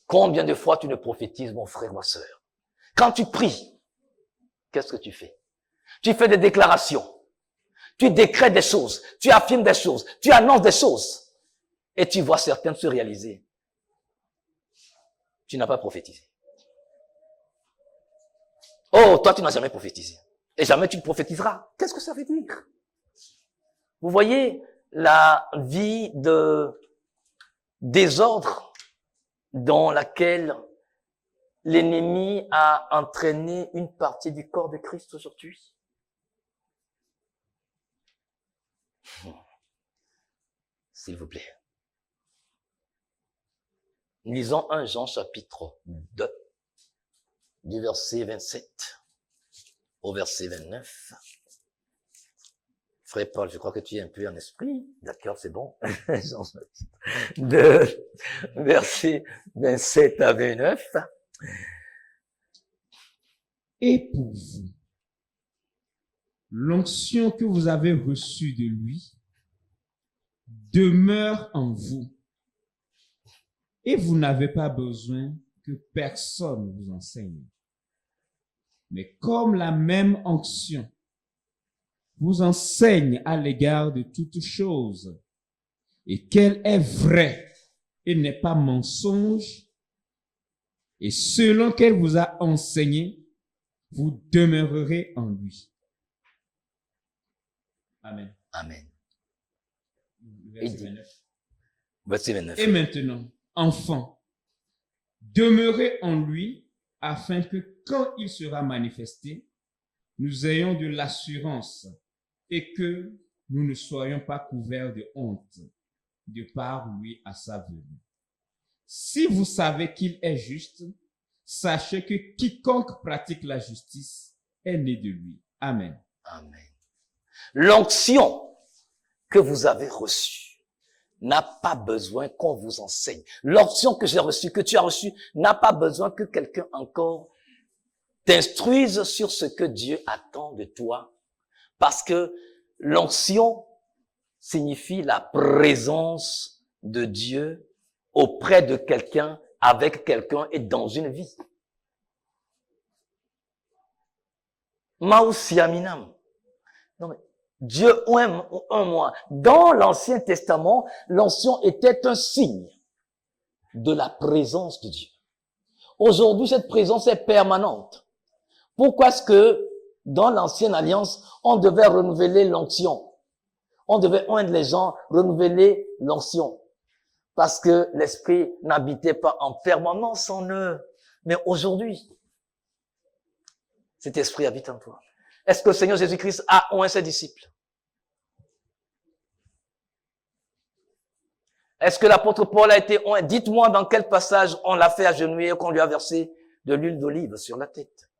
Combien de fois tu ne prophétises, mon frère, ma sœur? Quand tu pries, qu'est-ce que tu fais? Tu fais des déclarations. Tu décrètes des choses. Tu affirmes des choses. Tu annonces des choses. Et tu vois certaines se réaliser. Tu n'as pas prophétisé. Oh, toi, tu n'as jamais prophétisé. Et jamais tu prophétiseras. Qu'est-ce que ça veut dire? Vous voyez la vie de désordre dans laquelle l'ennemi a entraîné une partie du corps de Christ aujourd'hui? S'il vous plaît. Lisons 1 Jean chapitre 2, du verset 27 au verset 29. Frère Paul, je crois que tu es un peu en esprit. D'accord, c'est bon. Jean chapitre 2, verset 27 à 29. Et pour vous, l'onction que vous avez reçue de lui demeure en vous. Et vous n'avez pas besoin que personne vous enseigne. Mais comme la même onction vous enseigne à l'égard de toutes choses, et qu'elle est vraie et n'est pas mensonge, et selon qu'elle vous a enseigné, vous demeurerez en lui. Amen. Amen. Verset 29. Verset 29. Et maintenant, enfants, demeurez en lui, afin que quand il sera manifesté, nous ayons de l'assurance et que nous ne soyons pas couverts de honte de par lui à sa venue. Si vous savez qu'il est juste, sachez que quiconque pratique la justice est né de lui. Amen. Amen. L'onction que vous avez reçue n'a pas besoin qu'on vous enseigne. L'onction que j'ai reçue, que tu as reçue, n'a pas besoin que quelqu'un encore t'instruise sur ce que Dieu attend de toi. Parce que l'onction signifie la présence de Dieu auprès de quelqu'un, avec quelqu'un et dans une vie. Mausiaminam. Non mais, Dieu un mois. Dans l'Ancien Testament, l'onction était un signe de la présence de Dieu. Aujourd'hui, cette présence est permanente. Pourquoi est-ce que dans l'Ancienne Alliance, on devait renouveler l'onction? On devait oindre les gens, renouveler l'onction. Parce que l'Esprit n'habitait pas en permanence en eux. Mais aujourd'hui, cet Esprit habite en toi. est-ce que le Seigneur Jésus-Christ a oint ses disciples? Est-ce que l'apôtre Paul a été oint? Dites-moi dans quel passage on l'a fait agenouiller, qu'on lui a versé de l'huile d'olive sur la tête.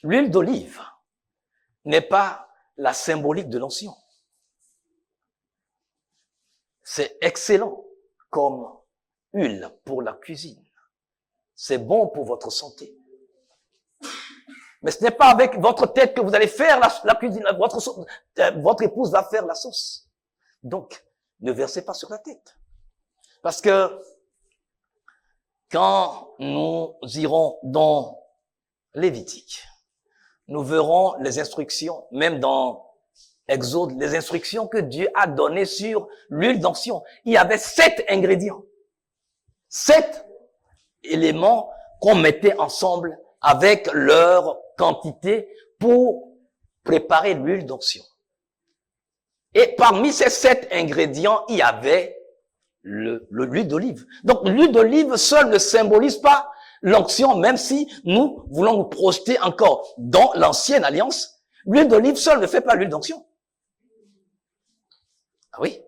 L'huile d'olive n'est pas la symbolique de l'onction. C'est excellent comme huile pour la cuisine. C'est bon pour votre santé. Mais ce n'est pas avec votre tête que vous allez faire la cuisine. Votre épouse va faire la sauce. Donc, ne versez pas sur la tête. Parce que quand nous irons dans Lévitique, nous verrons les instructions, même dans Exode, les instructions que Dieu a données sur l'huile d'onction. Il y avait 7 ingrédients. 7 éléments qu'on mettait ensemble avec leur quantité pour préparer l'huile d'onction. Et parmi ces 7 ingrédients, il y avait l'huile d'olive. Donc l'huile d'olive seule ne symbolise pas l'onction, même si nous voulons nous projeter encore dans l'ancienne alliance. L'huile d'olive seule ne fait pas l'huile d'onction. Ah oui.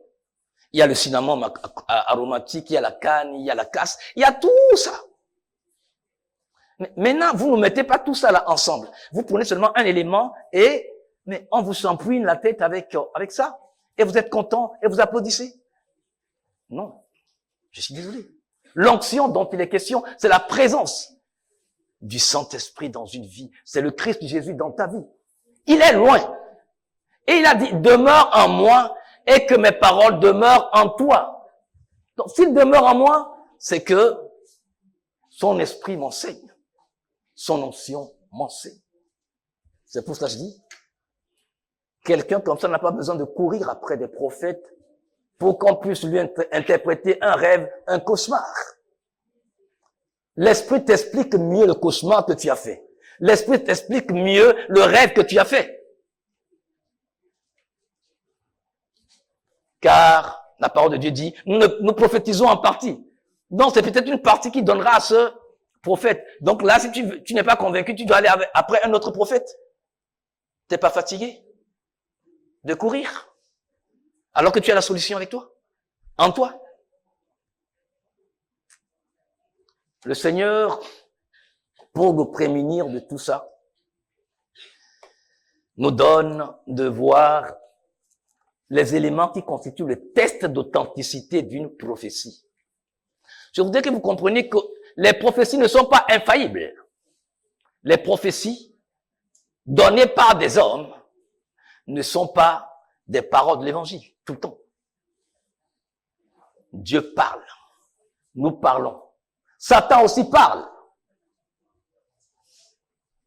Il y a le cinnamon aromatique, il y a la canne, il y a la casse, il y a tout ça. Mais maintenant, vous ne mettez pas tout ça là ensemble. Vous prenez seulement un élément mais on vous shampouine la tête avec ça. Et vous êtes content et vous applaudissez. Non. Je suis désolé. L'onction dont il est question, c'est la présence du Saint-Esprit dans une vie. C'est le Christ Jésus dans ta vie. Il est loin. Et il a dit, demeure en moi et que mes paroles demeurent en toi. Donc, s'il demeure en moi, c'est que son esprit m'enseigne. Son onction m'enseigne. C'est pour ça que je dis, quelqu'un comme ça n'a pas besoin de courir après des prophètes pour qu'on puisse lui interpréter un rêve, un cauchemar. L'esprit t'explique mieux le cauchemar que tu as fait. L'esprit t'explique mieux le rêve que tu as fait. Car la parole de Dieu dit, nous prophétisons en partie. Donc c'est peut-être une partie qui donnera à ce prophète. Donc là, si tu n'es pas convaincu, tu dois aller après un autre prophète. T'es pas fatigué de courir alors que tu as la solution avec toi, en toi. Le Seigneur, pour nous prémunir de tout ça, nous donne de voir les éléments qui constituent le test d'authenticité d'une prophétie. Je voudrais que vous compreniez que les prophéties ne sont pas infaillibles. Les prophéties données par des hommes ne sont pas des paroles de l'évangile, tout le temps. Dieu parle. Nous parlons. Satan aussi parle.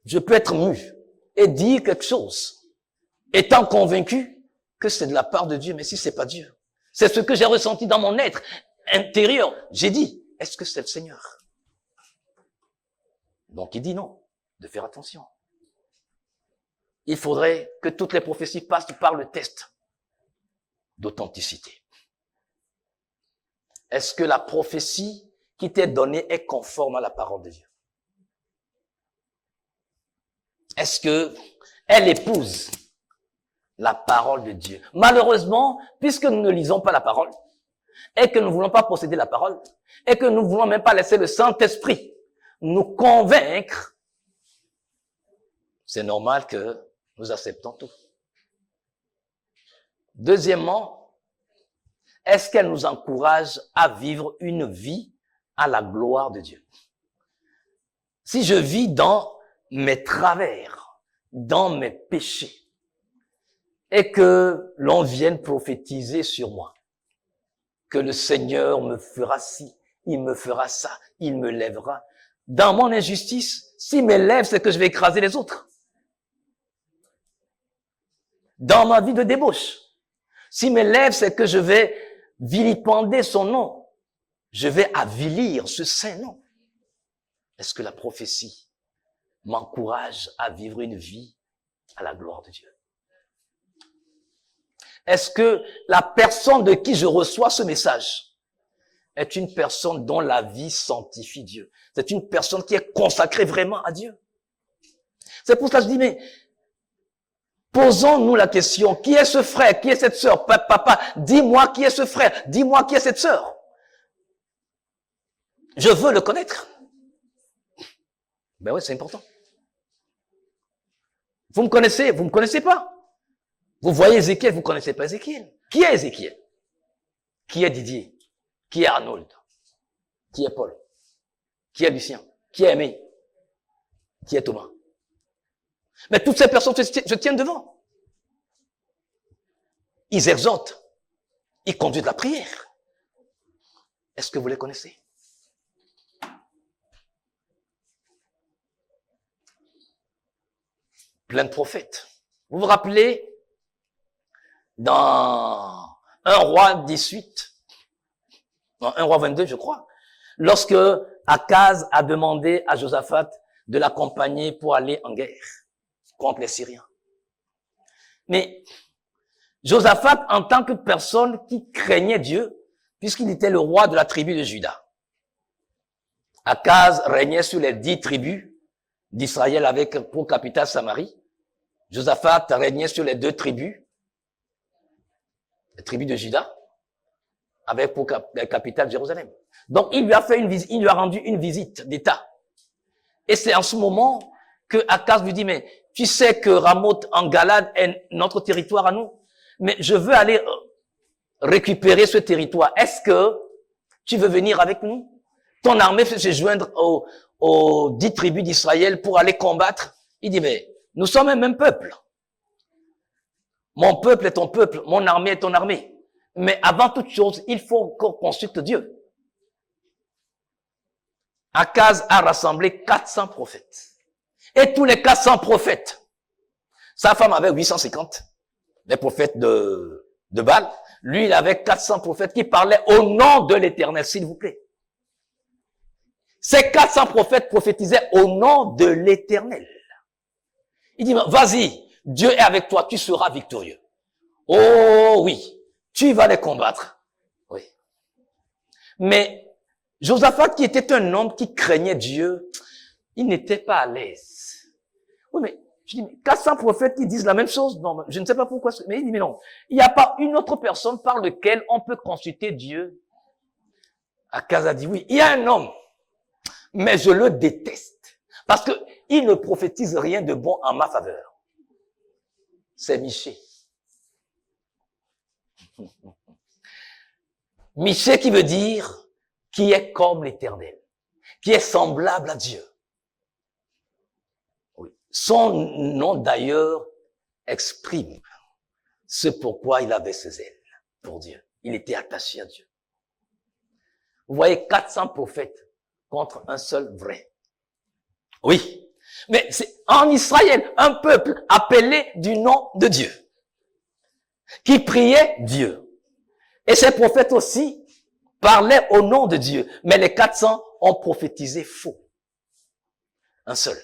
Je peux être mu et dire quelque chose, étant convaincu que c'est de la part de Dieu, mais si c'est pas Dieu, c'est ce que j'ai ressenti dans mon être intérieur. J'ai dit, est-ce que c'est le Seigneur? Donc il dit non, de faire attention. Il faudrait que toutes les prophéties passent par le test d'authenticité. Est-ce que la prophétie qui t'est donnée est conforme à la parole de Dieu? Est-ce que elle épouse la parole de Dieu? Malheureusement, puisque nous ne lisons pas la parole, et que nous ne voulons pas posséder la parole, et que nous ne voulons même pas laisser le Saint-Esprit nous convaincre, c'est normal que nous acceptons tout. Deuxièmement, est-ce qu'elle nous encourage à vivre une vie à la gloire de Dieu? Si je vis dans mes travers, dans mes péchés, et que l'on vienne prophétiser sur moi, que le Seigneur me fera ci, il me fera ça, il me lèvera. Dans mon injustice, s'il me lève, c'est que je vais écraser les autres. Dans ma vie de débauche, s'il me lève, c'est que je vais vilipender son nom. Je vais avilir ce saint nom. Est-ce que la prophétie m'encourage à vivre une vie à la gloire de Dieu? Est-ce que la personne de qui je reçois ce message est une personne dont la vie sanctifie Dieu? C'est une personne qui est consacrée vraiment à Dieu? C'est pour ça que je dis, mais posons-nous la question, qui est ce frère, qui est cette sœur? Papa, dis-moi qui est ce frère, dis-moi qui est cette sœur. Je veux le connaître. Ben oui, c'est important. Vous me connaissez pas. Vous voyez Ézéchiel, vous connaissez pas Ézéchiel. Qui est Ézéchiel? Qui est Didier? Qui est Arnold? Qui est Paul? Qui est Lucien? Qui est Aimé? Qui est Thomas? Mais toutes ces personnes se tiennent devant. Ils exhortent. Ils conduisent la prière. Est-ce que vous les connaissez? Plein de prophètes. Vous vous rappelez, dans 1 roi 18, non, 1 roi 22, je crois, lorsque Akaz a demandé à Josaphat de l'accompagner pour aller en guerre contre les Syriens. Mais Josaphat, en tant que personne qui craignait Dieu, puisqu'il était le roi de la tribu de Juda, Akaz régnait sur les 10 tribus d'Israël avec pour capitale Samarie. Josaphat régnait sur les 2 tribus, les tribus de Juda, avec pour capitale Jérusalem. Donc, il lui a fait une visite, il lui a rendu une visite d'État. Et c'est en ce moment que Akaz lui dit, mais tu sais que Ramoth en Galade est notre territoire à nous, mais je veux aller récupérer ce territoire. Est-ce que tu veux venir avec nous? Ton armée fait se joindre aux 10 tribus d'Israël pour aller combattre. Il dit, mais nous sommes un même peuple. Mon peuple est ton peuple, mon armée est ton armée. Mais avant toute chose, il faut qu'on consulte Dieu. Akaz a rassemblé 400 prophètes. Et tous les 400 prophètes, sa femme avait 850, les prophètes de Baal. Lui, il avait 400 prophètes qui parlaient au nom de l'Éternel, s'il vous plaît. Ces 400 prophètes prophétisaient au nom de l'Éternel. Il dit, vas-y, Dieu est avec toi, tu seras victorieux. Oh oui, tu vas les combattre. Oui. Mais Josaphat, qui était un homme qui craignait Dieu, il n'était pas à l'aise. Oui, mais je dis, mais 400 prophètes qui disent la même chose, non, je ne sais pas pourquoi, mais il dit, mais non, il n'y a pas une autre personne par laquelle on peut consulter Dieu. Akaz a dit, oui, il y a un homme, mais je le déteste, parce que il ne prophétise rien de bon en ma faveur. C'est Michée. Michée qui veut dire qui est comme l'Éternel, qui est semblable à Dieu. Oui. Son nom d'ailleurs exprime ce pourquoi il avait ce zèle pour Dieu. Il était attaché à Dieu. Vous voyez 400 prophètes contre un seul vrai. Oui. Mais c'est en Israël, un peuple appelé du nom de Dieu, qui priait Dieu. Et ces prophètes aussi parlaient au nom de Dieu. Mais les 400 ont prophétisé faux. Un seul.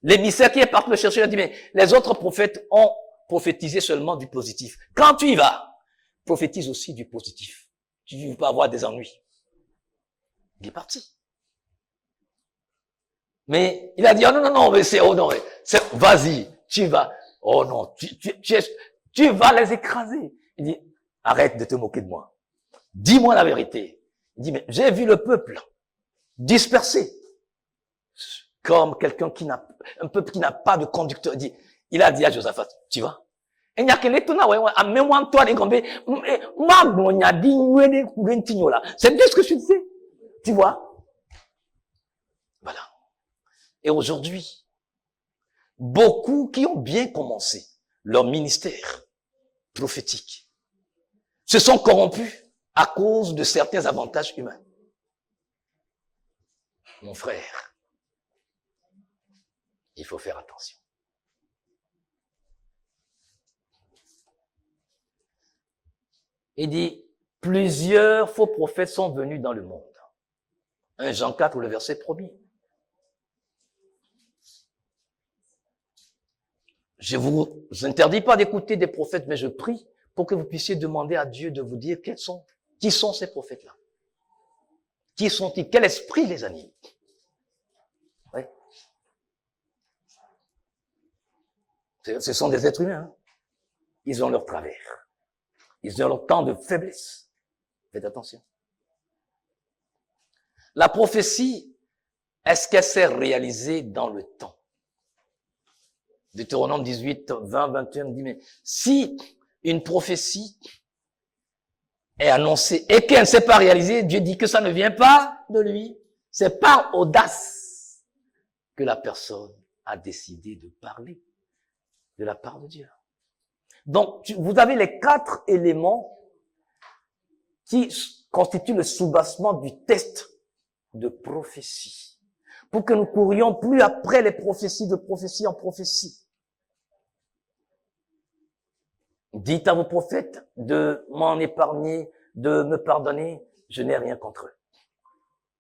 L'émissaire qui est parti le chercher a dit, mais les autres prophètes ont prophétisé seulement du positif. Quand tu y vas, prophétise aussi du positif. Tu ne veux pas avoir des ennuis. Il est parti. Mais il a dit, oh non, mais c'est, oh non, vas-y, tu vas, oh non, tu vas les écraser. Il dit, arrête de te moquer de moi. Dis-moi la vérité. Il dit, mais j'ai vu le peuple dispersé. Comme quelqu'un un peuple qui n'a pas de conducteur. Il a dit à Josaphat, tu vois? C'est bien ce que je disais. Tu vois? Voilà. Et aujourd'hui, beaucoup qui ont bien commencé leur ministère prophétique se sont corrompus à cause de certains avantages humains. Mon frère, il faut faire attention. Il dit, plusieurs faux prophètes sont venus dans le monde. 1 Jean 4, le verset 1er. Je vous interdis pas d'écouter des prophètes, mais je prie pour que vous puissiez demander à Dieu de vous dire qui sont ces prophètes-là. Qui sont-ils? Quel esprit les anime? Oui. Ce sont des êtres humains. Hein. Ils ont leur travers. Ils ont leur temps de faiblesse. Faites attention. La prophétie, est-ce qu'elle s'est réalisée dans le temps? Deutéronome 18, 20, 21 dit, mais si une prophétie est annoncée et qu'elle ne s'est pas réalisée, Dieu dit que ça ne vient pas de lui. C'est par audace que la personne a décidé de parler de la part de Dieu. Donc, vous avez les 4 éléments qui constituent le soubassement du test de prophétie. Pour que nous courions plus après les prophéties de prophétie en prophétie. Dites à vos prophètes de m'en épargner, de me pardonner, je n'ai rien contre eux.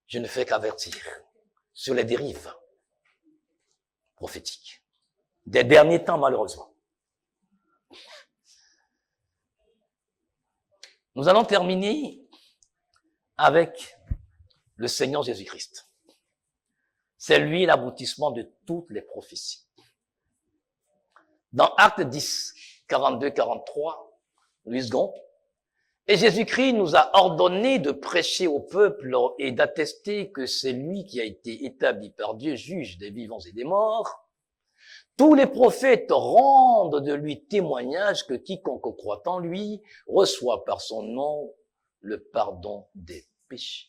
Je ne fais qu'avertir sur les dérives prophétiques des derniers temps, malheureusement. Nous allons terminer avec le Seigneur Jésus-Christ. C'est lui l'aboutissement de toutes les prophéties. Dans Actes 10, 42, 43, Louis II, et Jésus-Christ nous a ordonné de prêcher au peuple et d'attester que c'est lui qui a été établi par Dieu, juge des vivants et des morts. Tous les prophètes rendent de lui témoignage que quiconque croit en lui reçoit par son nom le pardon des péchés.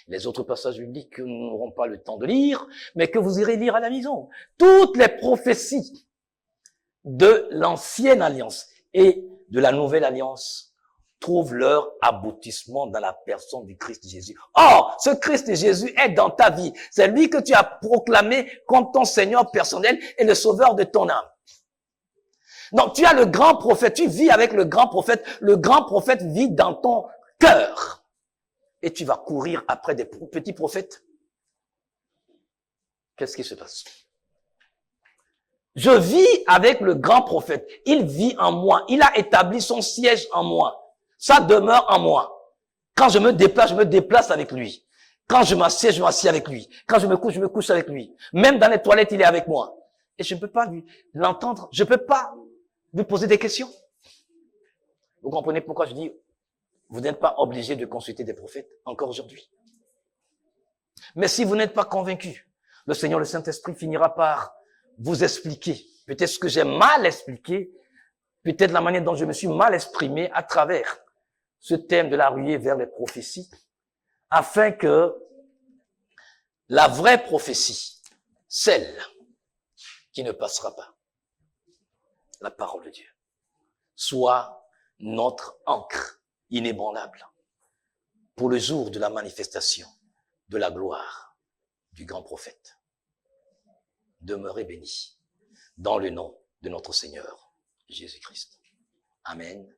Les autres passages bibliques que nous n'aurons pas le temps de lire, mais que vous irez lire à la maison. Toutes les prophéties de l'ancienne alliance et de la nouvelle alliance trouvent leur aboutissement dans la personne du Christ Jésus. Or, ce Christ Jésus est dans ta vie. C'est lui que tu as proclamé comme ton Seigneur personnel et le sauveur de ton âme. Donc, tu as le grand prophète, tu vis avec le grand prophète vit dans ton cœur. Et tu vas courir après des petits prophètes. Qu'est-ce qui se passe? Je vis avec le grand prophète. Il vit en moi. Il a établi son siège en moi. Ça demeure en moi. Quand je me déplace avec lui. Quand je m'assieds avec lui. Quand je me couche avec lui. Même dans les toilettes, il est avec moi. Et je ne peux pas l'entendre. Je ne peux pas lui poser des questions. Vous comprenez pourquoi je dis, vous n'êtes pas obligé de consulter des prophètes encore aujourd'hui. Mais si vous n'êtes pas convaincu, le Seigneur, le Saint-Esprit finira par vous expliquer. Peut-être ce que j'ai mal expliqué, peut-être la manière dont je me suis mal exprimé à travers ce thème de la ruée vers les prophéties, afin que la vraie prophétie, celle qui ne passera pas, la parole de Dieu, soit notre ancre inébranlable pour le jour de la manifestation de la gloire du grand prophète. Demeurez bénis dans le nom de notre Seigneur Jésus-Christ. Amen.